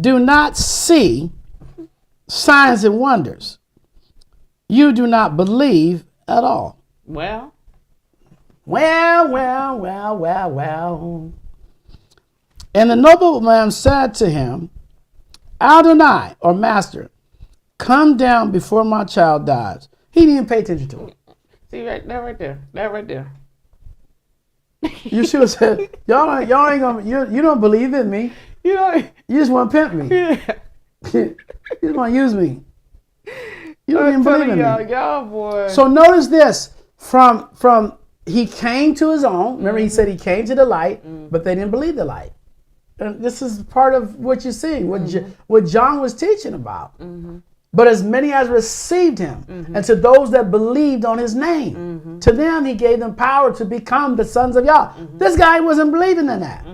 do not see signs and wonders, you do not believe at all. Well. And the nobleman said to him, Adonai, or master, come down before my child dies. He didn't even pay attention to it. See, that right there. Yeshua said, y'all ain't gonna, you don't believe in me. You just want to pimp me. Yeah. You just want to use me. You don't even believe in me. Y'all, boy. So notice this. From he came to his own. Remember, he said he came to the light, but they didn't believe the light. And this is part of what you're seeing, what John was teaching about. Mm-hmm. But as many as received him, and to those that believed on his name, to them he gave them power to become the sons of Yah. This guy wasn't believing in that.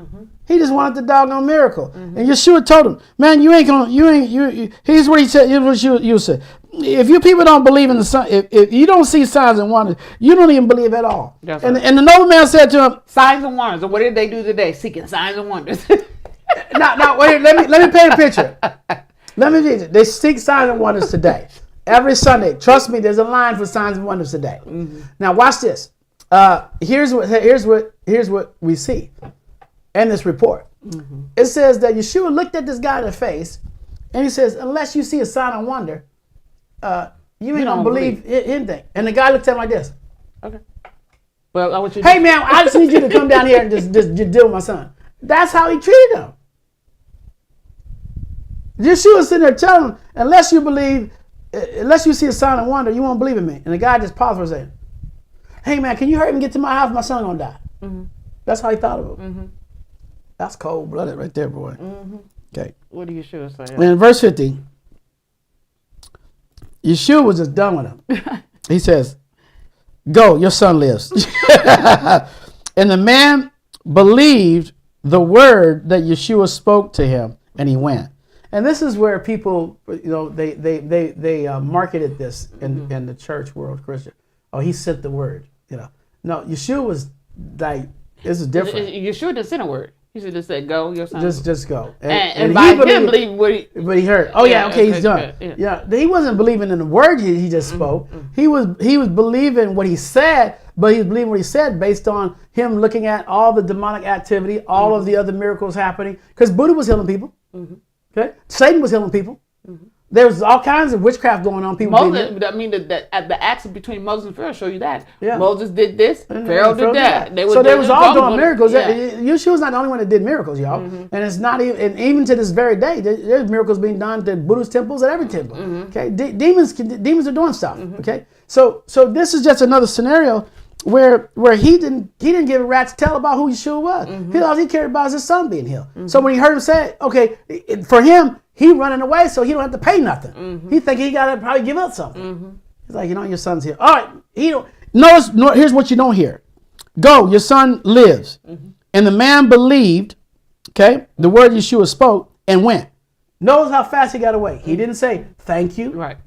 He just wanted the doggone miracle. And Yeshua told him, man, here's what he said, here's what you said. If you people don't believe in the Son, if you don't see signs and wonders, you don't even believe at all. Right. And the nobleman said to him, signs and wonders. And what did they do today? Seeking signs and wonders. Now, wait, let me paint a picture. Let me tell you, they seek signs and wonders today. Every Sunday. Trust me, there's a line for signs and wonders today. Now watch this. Here's what we see in this report. It says that Yeshua looked at this guy in the face, and he says, unless you see a sign and wonder, you ain't gonna believe anything. And the guy looked at him like this. Okay. Well, I want you. Hey man, I just need you to come down here and just deal with my son. That's how he treated him. Yeshua sitting there telling him, unless you see a sign and wonder, you won't believe in me. And the guy just paused for a second. Hey man, can you hurry and get to my house? My son gonna die. That's how he thought of him. That's cold blooded right there, boy. Okay. What did Yeshua say? In verse 50, Yeshua was just done with him. He says, go, your son lives. And the man believed the word that Yeshua spoke to him, and he went. And this is where people, they marketed this in the church world, Christian. Oh, he sent the word, No, Yeshua was like, this is different. Yeshua didn't send a word. He should have said, go, your son. Just go. And by him believe what he heard. Oh yeah, okay, he's done. Yeah, he wasn't believing in the word he just spoke. He was believing what he said, but he was believing what he said based on him looking at all the demonic activity, all of the other miracles happening. Because Buddha was healing people. Okay, Satan was healing people. There was all kinds of witchcraft going on. People. Moses, the acts between Moses and Pharaoh show you that. Yeah. Moses did this, Pharaoh did that. They was all doing miracles. Yeah. Yeshua's not the only one that did miracles, y'all. And it's not even to this very day, there's miracles being done to Buddhist temples at every temple. Okay, demons are doing stuff. Okay, so this is just another scenario where he didn't give a rat's tail about who Yeshua was. All he cared about is his son being healed. So when he heard him say, okay, for him, he running away so he don't have to pay nothing. He think he got to probably give up something. He's like, your son's here. All right, here's what you don't hear. Go, your son lives. And the man believed, okay, the word Yeshua spoke and went. Notice how fast he got away. He didn't say, thank you. Right.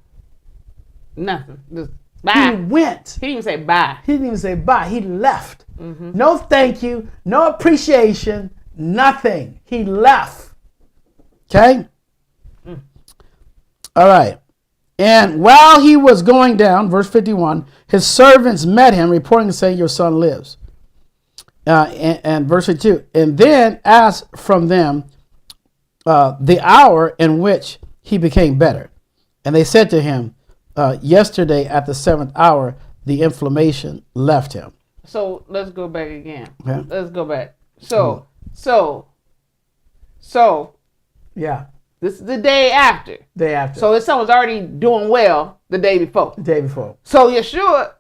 Nothing. Just bye. He went. He didn't even say bye. He didn't even say bye. He left. No thank you, no appreciation, nothing. He left. Okay? All right. And while he was going down, verse 51, his servants met him, reporting and saying, your son lives. and verse 52, and then asked from them the hour in which he became better. And they said to him, yesterday at the 7th hour, the inflammation left him. So let's go back again. Okay. Let's go back. So, Yeah. this is the day after. Day after. So his son was already doing well the day before. The day before. So Yeshua,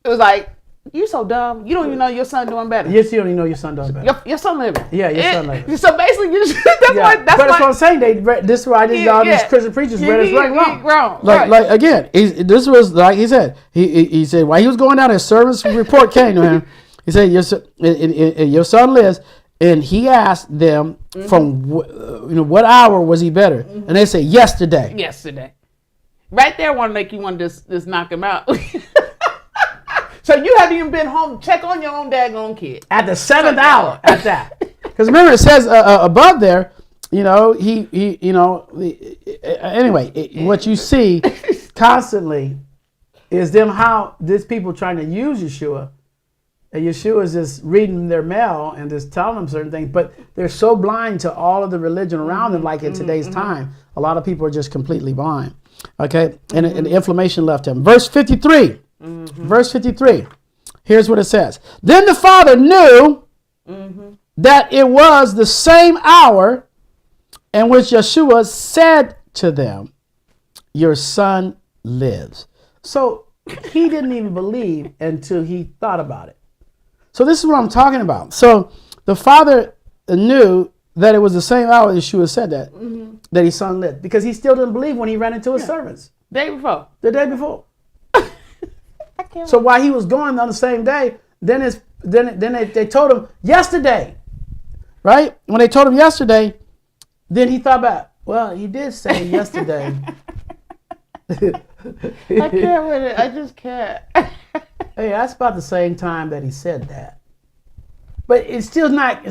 it was like, you so dumb. You don't even know your son doing better. Yes, you don't even know your son doing better. Your son living. Yeah, your son living. So basically, that's what I'm saying. This is why these Christian preachers read us wrong. Like again, this was like he said. He said while he was going down, his servant's report came to him. He said your son lives, and he asked them from what hour was he better, and they said yesterday. Yesterday, right there, want to make you want to just knock him out. So you haven't even been home. Check on your own daggone kid. At the 7th hour, at that. Because remember, it says above there, anyway, what you see constantly is how these people trying to use Yeshua. And Yeshua is just reading their mail and just telling them certain things. But they're so blind to all of the religion around them, like in today's time. A lot of people are just completely blind. Okay? And the inflammation left him. Verse 53. Verse 53. Here's what it says. Then the father knew that it was the same hour in which Yeshua said to them, your son lives. So he didn't even believe until he thought about it. So this is what I'm talking about. So the father knew that it was the same hour Yeshua said that his son lived, because he still didn't believe when he ran into his servants. The day before. So while he was going on the same day, then they told him yesterday, right? When they told him yesterday, then he thought about, well, he did say yesterday. I can't with it. I just can't. Hey, that's about the same time that he said that. But it's still not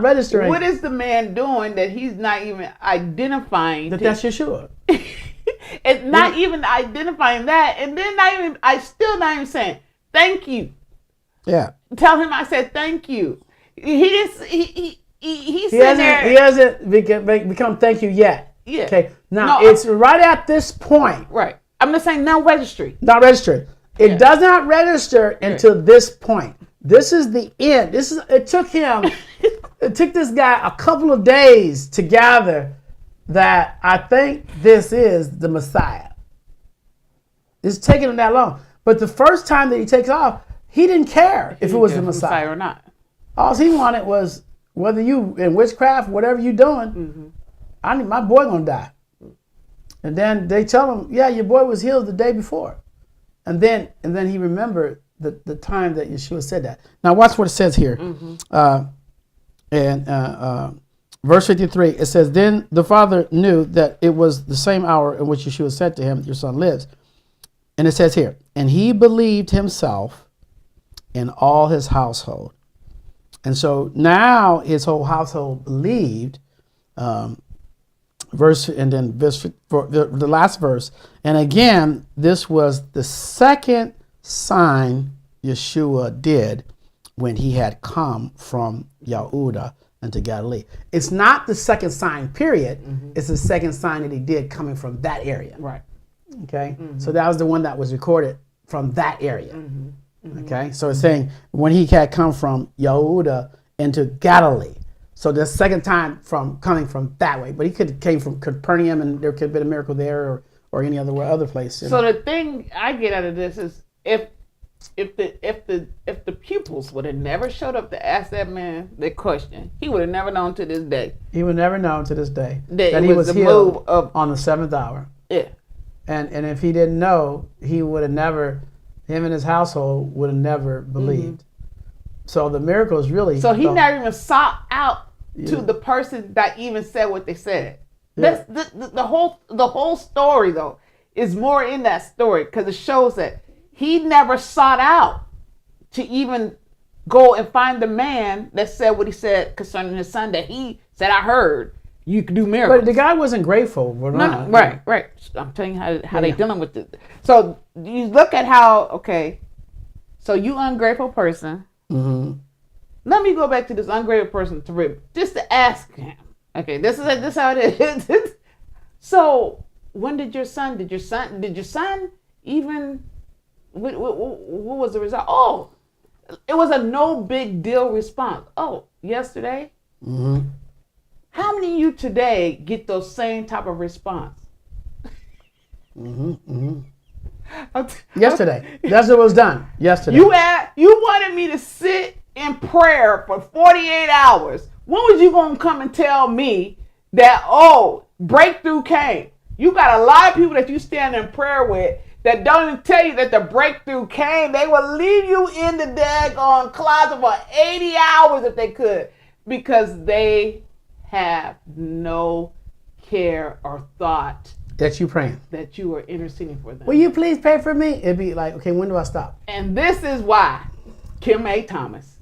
registering. What is the man doing that he's not even identifying? That's Yeshua. It's not even identifying that, and then still not even saying thank you. Yeah. Tell him I said thank you. He hasn't become thank you yet. Yeah. Okay. Now it's right at this point. Right. I'm just saying no registry. Not registered. It does not register until this point. This is the end. It took this guy a couple of days to gather that I think this is the Messiah. It's taking him that long. But the first time that he takes off, he didn't care if it was the Messiah or not. All he wanted was, whether you in witchcraft, whatever you doing, my boy gonna die. And then they tell him, yeah, your boy was healed the day before. And then he remembered the time that Yeshua said that. Now watch what it says here. Verse 53, it says, then the father knew that it was the same hour in which Yeshua said to him, your son lives. And it says here, and he believed himself and all his household. And so now his whole household believed. The last verse. And again, this was the second sign Yeshua did when he had come from YAHUAH into Galilee. It's not the second sign, period. It's the second sign that he did coming from that area. Right. Okay. So that was the one that was recorded from that area. Okay. So it's saying when he had come from YAHUAH into Galilee. So the second time from coming from that way, but he could have came from Capernaum, and there could have been a miracle there, or any other place. So the thing I get out of this is if the pupils would have never showed up to ask that man the question, he would have never known to this day. He would never known to this day that he was healed on the 7th hour. Yeah. And if he didn't know, he would have never, him and his household would have never believed. So the miracle is really. So he never even sought out to the person that even said what they said. Yeah. That's the whole story though is more in that story, because it shows that he never sought out to even go and find the man that said what he said concerning his son, that he said, I heard you could do miracles. But the guy wasn't grateful. No, right. I'm telling you how they dealing with it. So you look at how, okay, so you ungrateful person, let me go back to this ungrateful person just to ask him. Okay, this is how it is. So when did your son even, what was the result? Oh, it was a no big deal response. Oh, yesterday? Mm-hmm. How many of you today get those same type of response? Mm-hmm. Mm-hmm. Yesterday. That's what was done. Yesterday. You wanted me to sit in prayer for 48 hours. When was you going to come and tell me that, oh, breakthrough came? You got a lot of people that you stand in prayer with that don't even tell you that the breakthrough came. They will leave you in the daggone closet for 80 hours if they could, because they have no care or thought that you praying, that you are interceding for them. Will you please pray for me? It'd be like, okay, when do I stop? And this is why Kim A. Thomas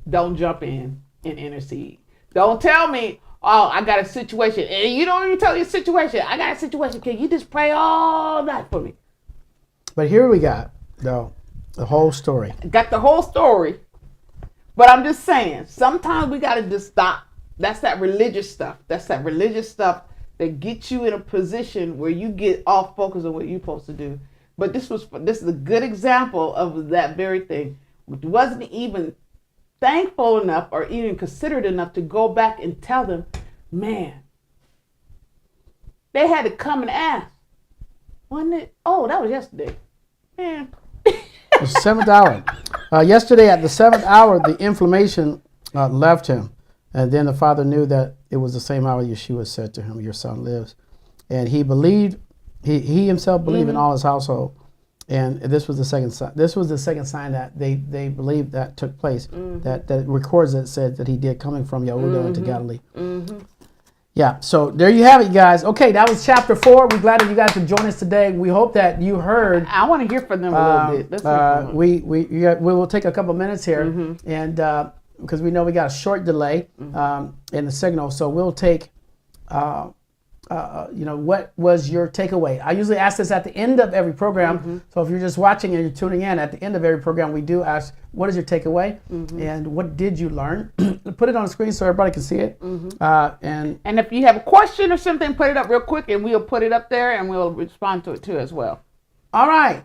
don't jump in and intercede. Don't tell me, oh, I got a situation. And you don't even tell your situation. I got a situation. Can you just pray all night for me? But here we got, though, the whole story. Got the whole story. But I'm just saying, sometimes we got to just stop. That's that religious stuff. That's that religious stuff that gets you in a position where you get off focus on what you're supposed to do. But this is a good example of that very thing. Which wasn't even thankful enough or even considered enough to go back and tell them, man, they had to come and ask. Wasn't it? Oh, that was yesterday. Man. The 7th hour. Yesterday at the 7th hour, the inflammation left him. And then the father knew that it was the same hour Yeshua said to him, your son lives. And he believed, he himself believed in all his household. And this was the second sign. This was the second sign that they believed that took place. That records that said that he did coming from Yahudah into Galilee. Yeah, so there you have it, you guys. Okay, that was chapter 4. We're glad that you guys could join us today. We hope that you heard. I want to hear from them a little bit. Let's hear from them. We will take a couple minutes here, and because we know we got a short delay in the signal, so we'll take. What was your takeaway? I usually ask this at the end of every program. So if you're just watching and you're tuning in, at the end of every program, we do ask, what is your takeaway? And what did you learn? Put it on the screen so everybody can see it. And if you have a question or something, put it up real quick and we'll put it up there and we'll respond to it too as well. All right.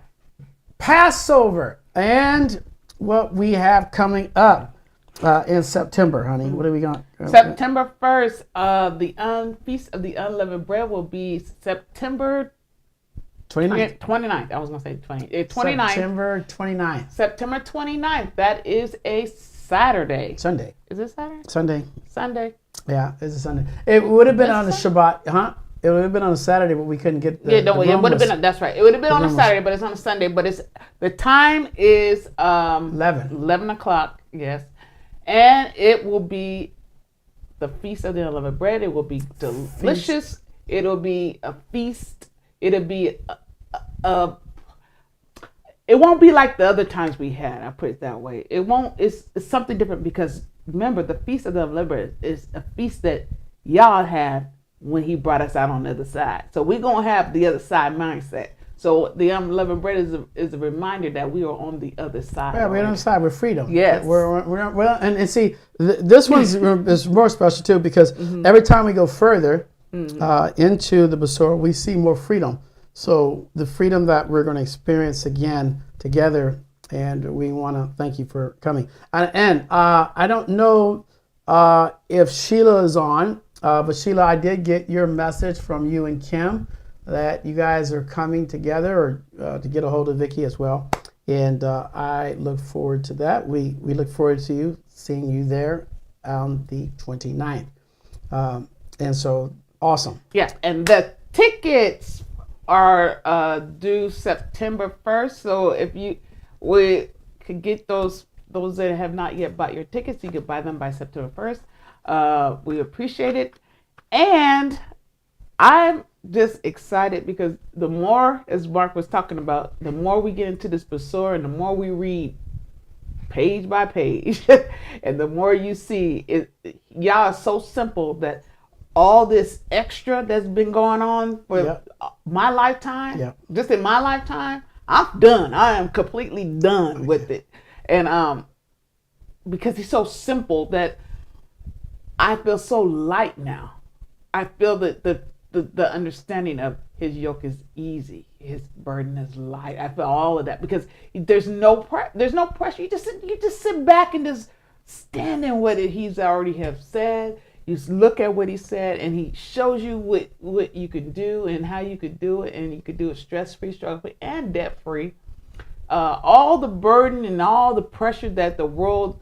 Passover and what we have coming up. In September, honey. What are we going? September 1st, the Feast of the Unleavened Bread will be September 29th. 29th. I was going to say 29th. September 29th. September 29th. That is a Saturday. Sunday. Is it Saturday? Sunday. Sunday. Yeah, it's a Sunday. It would have been on the Shabbat, huh? It would have been on a Saturday, but we couldn't get the it would have been. That's right. It would have been on a Saturday, but it's on a Sunday. But the time is 11 o'clock. Yes. And it will be the Feast of the Unleavened Bread. It will be delicious. It'll be a feast. It'll be it won't be like the other times we had. I put it that way. It won't. It's something different because remember, the Feast of the Unleavened Bread is a feast that Yah had when He brought us out on the other side. So we're gonna have the other side mindset. So the unleavened bread is a reminder that we are on the other side. Yeah, we're on the side with freedom. Yes. And see, this one's is more special too because every time we go further into the Besorah, we see more freedom. So the freedom that we're going to experience again together, and we want to thank you for coming. And I don't know if Sheila is on, but Sheila, I did get your message from you and Kim that you guys are coming together or to get a hold of Vicky as well. And I look forward to that. We look forward to seeing you there on the 29th. And so, awesome. Yes, and the tickets are due September 1st. So if we could get those that have not yet bought your tickets, you could buy them by September 1st. We appreciate it. And I'm just excited because the more, as Mark was talking about, the more we get into this Besorah and the more we read page by page and the more you see it, y'all are so simple that all this extra that's been going on for my lifetime, just in my lifetime, I'm done. I am completely done with it. And because he's so simple that I feel so light now. I feel that the understanding of his yoke is easy, his burden is light. I feel all of that because there's no pressure. You just sit back and just stand in what he's already have said. You just look at what he said, and he shows you what you can do and how you could do it, and you could do it stress-free, struggle-free, and debt-free. All the burden and all the pressure that the world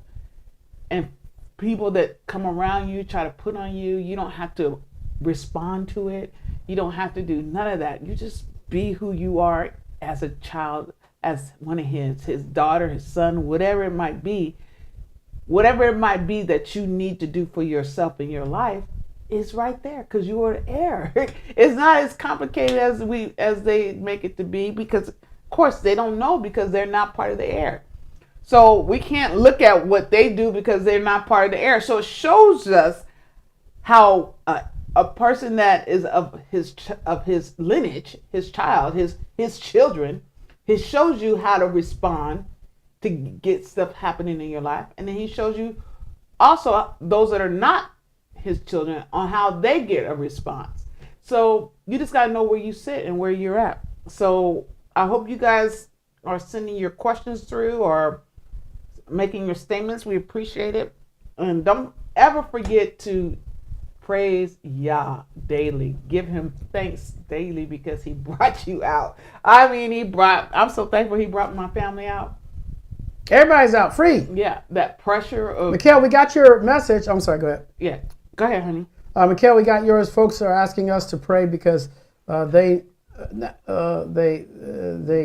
and people that come around you try to put on you, you don't have to respond to it. You don't have to do none of that. You just be who you are as a child, as one of his daughter, his son, whatever it might be. Whatever it might be that you need to do for yourself in your life is right there because you are the heir. It's not as complicated as they make it to be because, of course, they don't know because they're not part of the heir. So we can't look at what they do because they're not part of the heir. So it shows us how a person that is of his lineage, his child, his children, it shows you how to respond to get stuff happening in your life. And then he shows you also those that are not his children on how they get a response. So you just got to know where you sit and where you're at. So I hope you guys are sending your questions through or making your statements. We appreciate it. And don't ever forget to praise Yah daily. Give him thanks daily because he brought you out. I mean, I'm so thankful he brought my family out. Everybody's out free. Yeah, that pressure of... Mikhail, we got your message. I'm sorry, go ahead. Yeah, go ahead, honey. Mikhail, we got yours. Folks are asking us to pray because they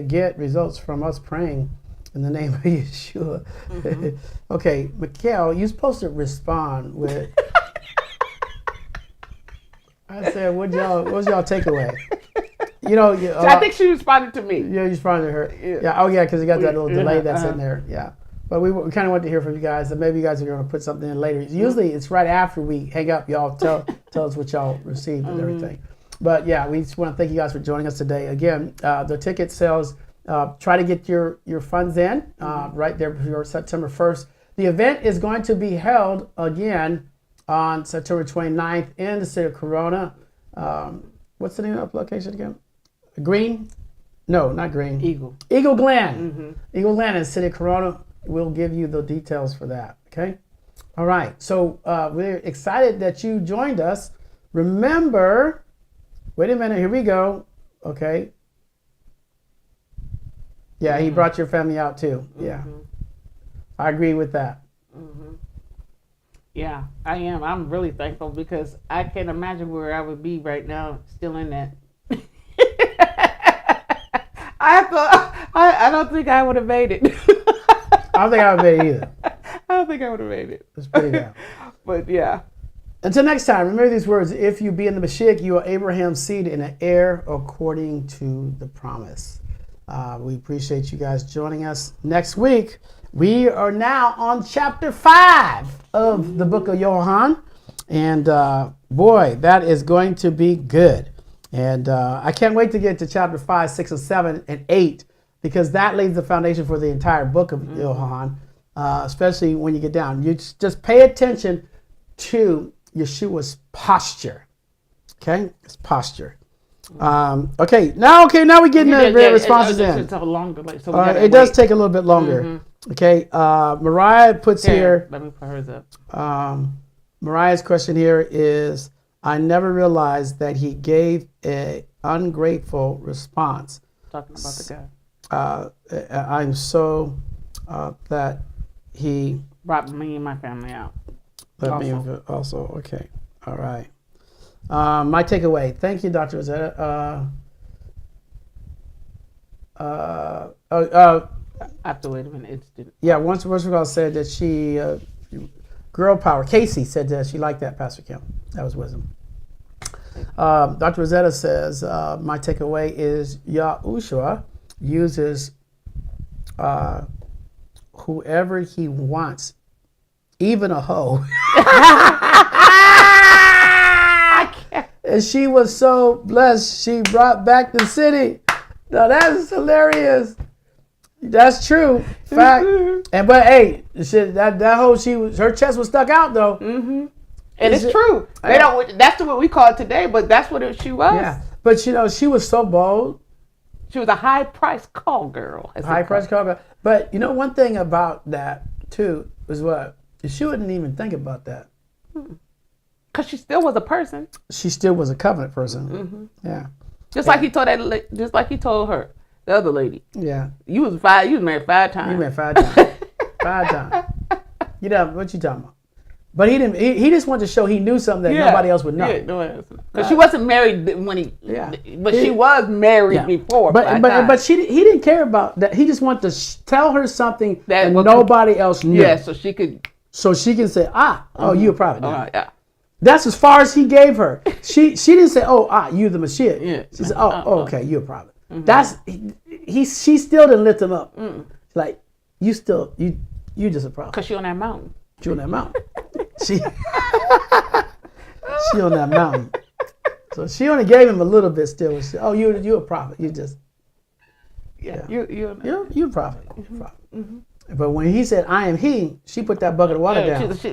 get results from us praying in the name of Yeshua. Mm-hmm. Okay, Mikhail, you're supposed to respond with... I said, what's y'all takeaway? I think she responded to me. Yeah, you responded to her. Yeah. Oh, yeah, because you got that little delay that's in there. Yeah. But we kind of want to hear from you guys, and maybe you guys are going to put something in later. Usually it's right after we hang up. Y'all tell us what y'all received and everything. But yeah, we just want to thank you guys for joining us today. Again, the ticket sales, try to get your funds in right there for September 1st. The event is going to be held again on September 29th in the city of Corona. What's the name of the location again? Green? No, not Green. Eagle Glen. Mm-hmm. Eagle Glen in the city of Corona. We'll give you the details for that. Okay? All right. So we're excited that you joined us. Remember, wait a minute. Here we go. Okay. Yeah, he brought your family out too. Yeah. Mm-hmm. I agree with that. Mm-hmm. Yeah, I am. I'm really thankful because I can't imagine where I would be right now still in that. I don't think I would have made it. I don't think I would have made it either. I don't think I would have made it. It's pretty bad. But yeah. Until next time, remember these words. If you be in the Mashiach, you are Abraham's seed and an heir according to the promise. We appreciate you guys joining us. Next week, we are now on chapter 5 of the book of YAHUAH. And boy, that is going to be good. And I can't wait to get to chapter 5, 6, and 7, and 8, because that lays the foundation for the entire book of YAHUAH, especially when you get down. You just pay attention to Yeshua's posture. Okay? It's posture. Okay, now we're getting the responses in. It's a long delay, so it does take a little bit longer. Mm-hmm. Okay, Mariah puts here. Let me put hers up. Mariah's question here is, I never realized that he gave an ungrateful response. Talking about the guy. I'm so that he brought me and my family out. Also, okay. All right. My takeaway. Thank you, Dr. Rosetta. I have to wait a minute. Yeah, once Rosetta said that she, girl power. Casey said that she liked that, Pastor Kim. That was wisdom. Dr. Rosetta says, my takeaway is Yahusha uses whoever he wants, even a hoe. And she was so blessed, she brought back the city. Now that is hilarious. That's true. Fact. And but hey, shit, that whole her chest was stuck out though. Mm-hmm. And it's true. They don't. That's what we call it today, but that's what she was. Yeah. But she was so bold. She was a high-priced call girl. High-priced call girl. But one thing about that too is what she wouldn't even think about that. Because she still was a person. She still was a covenant person. Mm-hmm. Yeah. Like he told just like he told her, the other lady. Yeah. You was married 5 times. You married 5 times. 5 times. What you talking about? But he didn't. He just wanted to show he knew something that nobody else would know. Yeah, because she wasn't married when he. Yeah. But she was married before. But he didn't care about that. He just wanted to tell her something that nobody else knew. Yeah, so she could. So she can say, you a prophet. Yeah. That's as far as he gave her. She didn't say, you the Mashiach. Yeah. She said, okay, you a prophet. Mm-hmm. That's she still didn't lift him up. Like you just a prophet. Because she on that mountain. She on that mountain. She on that mountain. So she only gave him a little bit still. She, you a prophet. You just you're a prophet. Mm-hmm. But when he said, I am he, she put that bucket of water down. She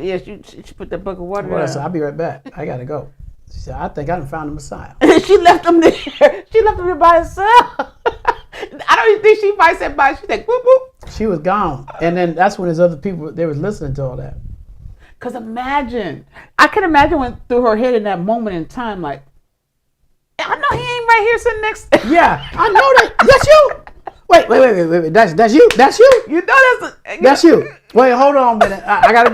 put that bucket of water down. So I'll be right back. I got to go. She said, I think I done found the Messiah. She left him there. She left him there by herself. I don't even think she might said bye. She's like, whoop, whoop. She was gone. And then that's when his other people, they was listening to all that. Because I can imagine what through her head in that moment in time, like, I know he ain't right here sitting next to Yeah, I know that. That's you. Wait. That's you. That's you. You know that's you. Wait, hold on a minute. I gotta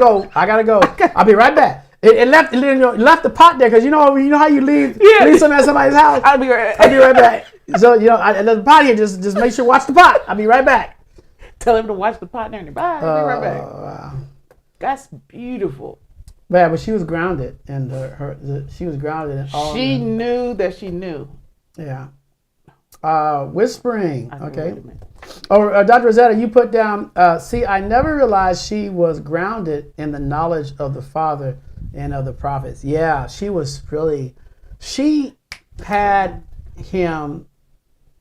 go. Okay. I'll be right back. It left the pot there because you know how you leave something at somebody's house. I'll be right back. So I left the pot here. Just make sure watch the pot. I'll be right back. Tell him to watch the pot there. Bye. I'll be right back. Wow. That's beautiful. Yeah, but she was grounded, and she was grounded in all. She knew that she knew. Yeah. Whispering. Okay. Dr. Rosetta, you put down. See, I never realized she was grounded in the knowledge of the Father and of the prophets. Yeah, she was really. She had him.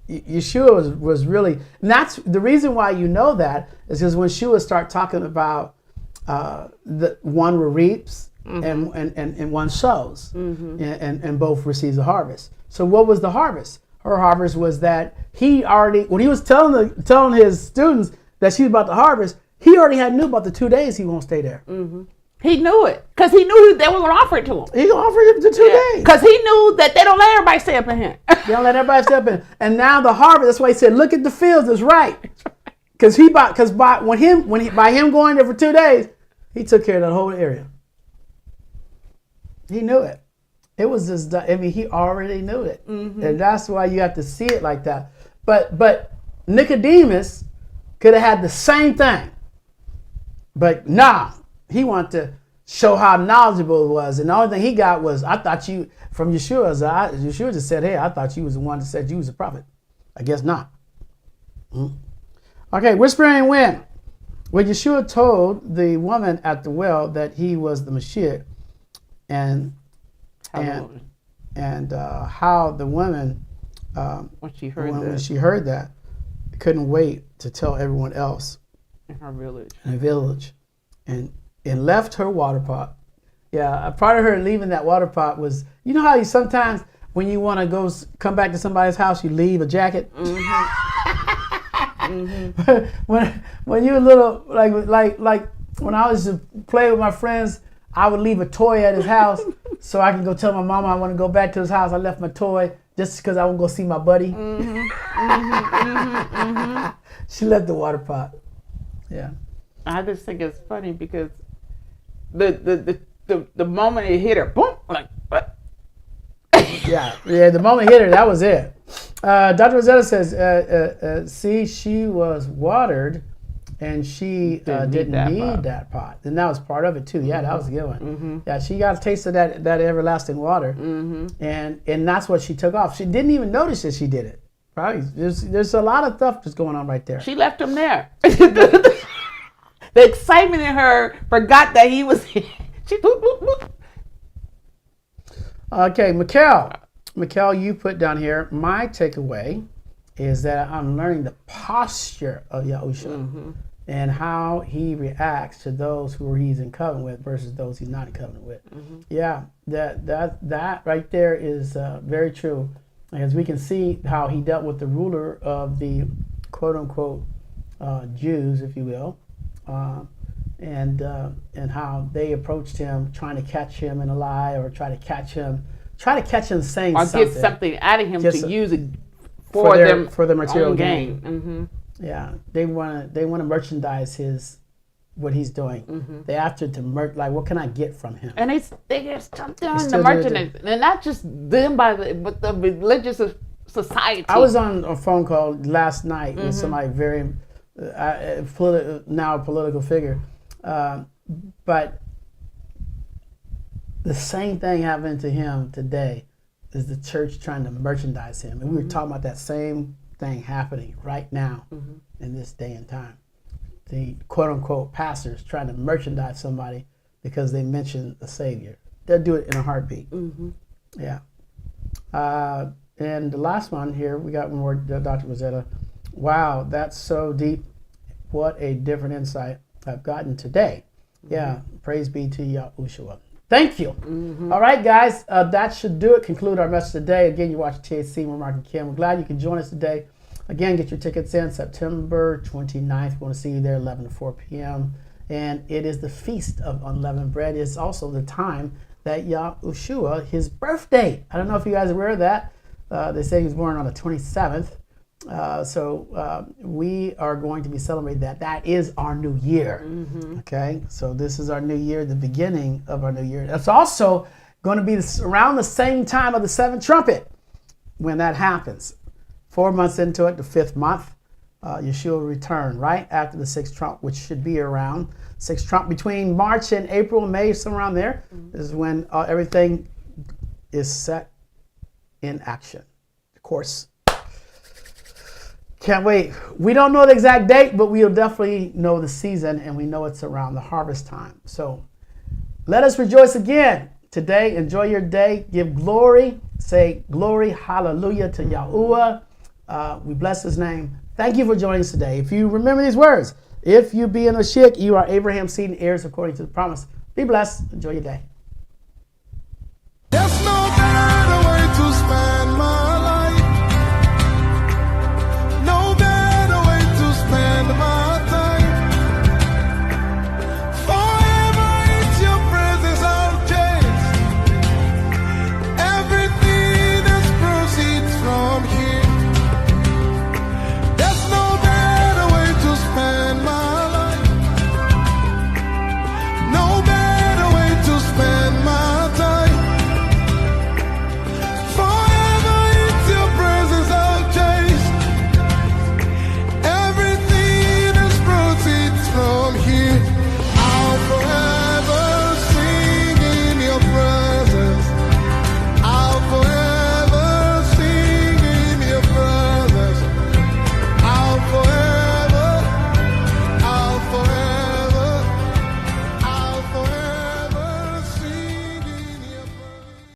Yeshua was really. And that's the reason why you know that is because when Yeshua start talking about the one reaps and one sows, and both receives a harvest. So what was the harvest? Her harvest was that when he was telling his students that she was about to harvest, he already knew about the 2 days he won't stay there. Mm-hmm. He knew it because he knew they were going to offer it to him. He going to offer it the 2 days because he knew that they don't let everybody stay up in here. They don't let everybody stay up in. And now the harvest. That's why he said, "Look at the fields." It's right because by him going there for 2 days, he took care of that whole area. He knew it. It was just, he already knew it. Mm-hmm. And that's why you have to see it like that. But Nicodemus could have had the same thing. But he wanted to show how knowledgeable it was. And the only thing he got was, I thought you, from Yeshua, Yeshua just said, hey, I thought you was the one that said you was a prophet. I guess not. Mm-hmm. Okay, whispering when? When Yeshua told the woman at the well that he was the Mashiach, and how the woman when she heard that couldn't wait to tell everyone else in her village and left her water pot. Yeah, a part of her leaving that water pot was, you know how you sometimes when you want to come back to somebody's house, you leave a jacket. When you were little, like when I was to play with my friends, I would leave a toy at his house so I can go tell my mama I want to go back to his house. I left my toy just because I want to go see my buddy. She left the water pot. Yeah. I just think it's funny because the moment it hit her, boom, like what? Yeah. The moment it hit her, that was it. Dr. Rosetta says, see, she was watered and she didn't need that pot. And that was part of it too. Yeah, that was a good one. Mm-hmm. Yeah, she got a taste of that everlasting water. Mm-hmm. And that's what she took off. She didn't even notice that she did it. Probably there's a lot of stuff that's going on right there. She left him there. The excitement in her forgot that he was here. She boop, boop, boop. Okay, Mikkel, you put down here, my takeaway is that I'm learning the posture of Yahusha and how he reacts to those who he's in covenant with versus those he's not in covenant with. Yeah, that right there is very true. As we can see how he dealt with the ruler of the quote unquote Jews, if you will, and how they approached him, trying to catch him in a lie, or try to catch him saying or something, get something out of him Just to use it for their material own gain. Yeah, they want to merchandise what he's doing. They after to like, what can I get from him? And they get stuck doing still the do it. merchandise, and not just them but the religious society. I was on a phone call last night with somebody very now a political figure, but the same thing happened to him today. Is the church trying to merchandise him? And we were talking about that same thing happening right now in this day and time. The quote unquote pastors trying to merchandise somebody because they mentioned the Savior. They'll do it in a heartbeat. Yeah. And the last one here, we got one more, Dr. Rosetta. Wow, that's so deep. What a different insight I've gotten today. Yeah, praise be to Yahusha. Thank you. All right, guys, that should do it. Conclude our message today. Again, you watch THC. We're Mark and Kim. We're glad you could join us today. Again, get your tickets in September 29th. We want to see you there 11 to 4 p.m. And it is the Feast of Unleavened Bread. It's also the time that Yahushua, his birthday. I don't know if you guys are aware of that. They say he was born on the 27th. So we are going to be celebrating that. That is our new year. Okay, so this is our new year, the beginning of our new year. That's also going to be around the same time of the seventh trumpet when that happens. 4 months into it, the fifth month, Yeshua will return right after the sixth trump, which should be around sixth trump between March and April, May, somewhere around there. This is when everything is set in action. Of course. Can't wait. We don't know the exact date, but we'll definitely know the season, and we know it's around the harvest time. So let us rejoice again today. Enjoy your day. Give glory. Say glory, hallelujah to Yahuwah. We bless his name. Thank you for joining us today. If you remember these words, if you be an Oshik, you are Abraham's seed and heirs according to the promise. Be blessed. Enjoy your day. There's no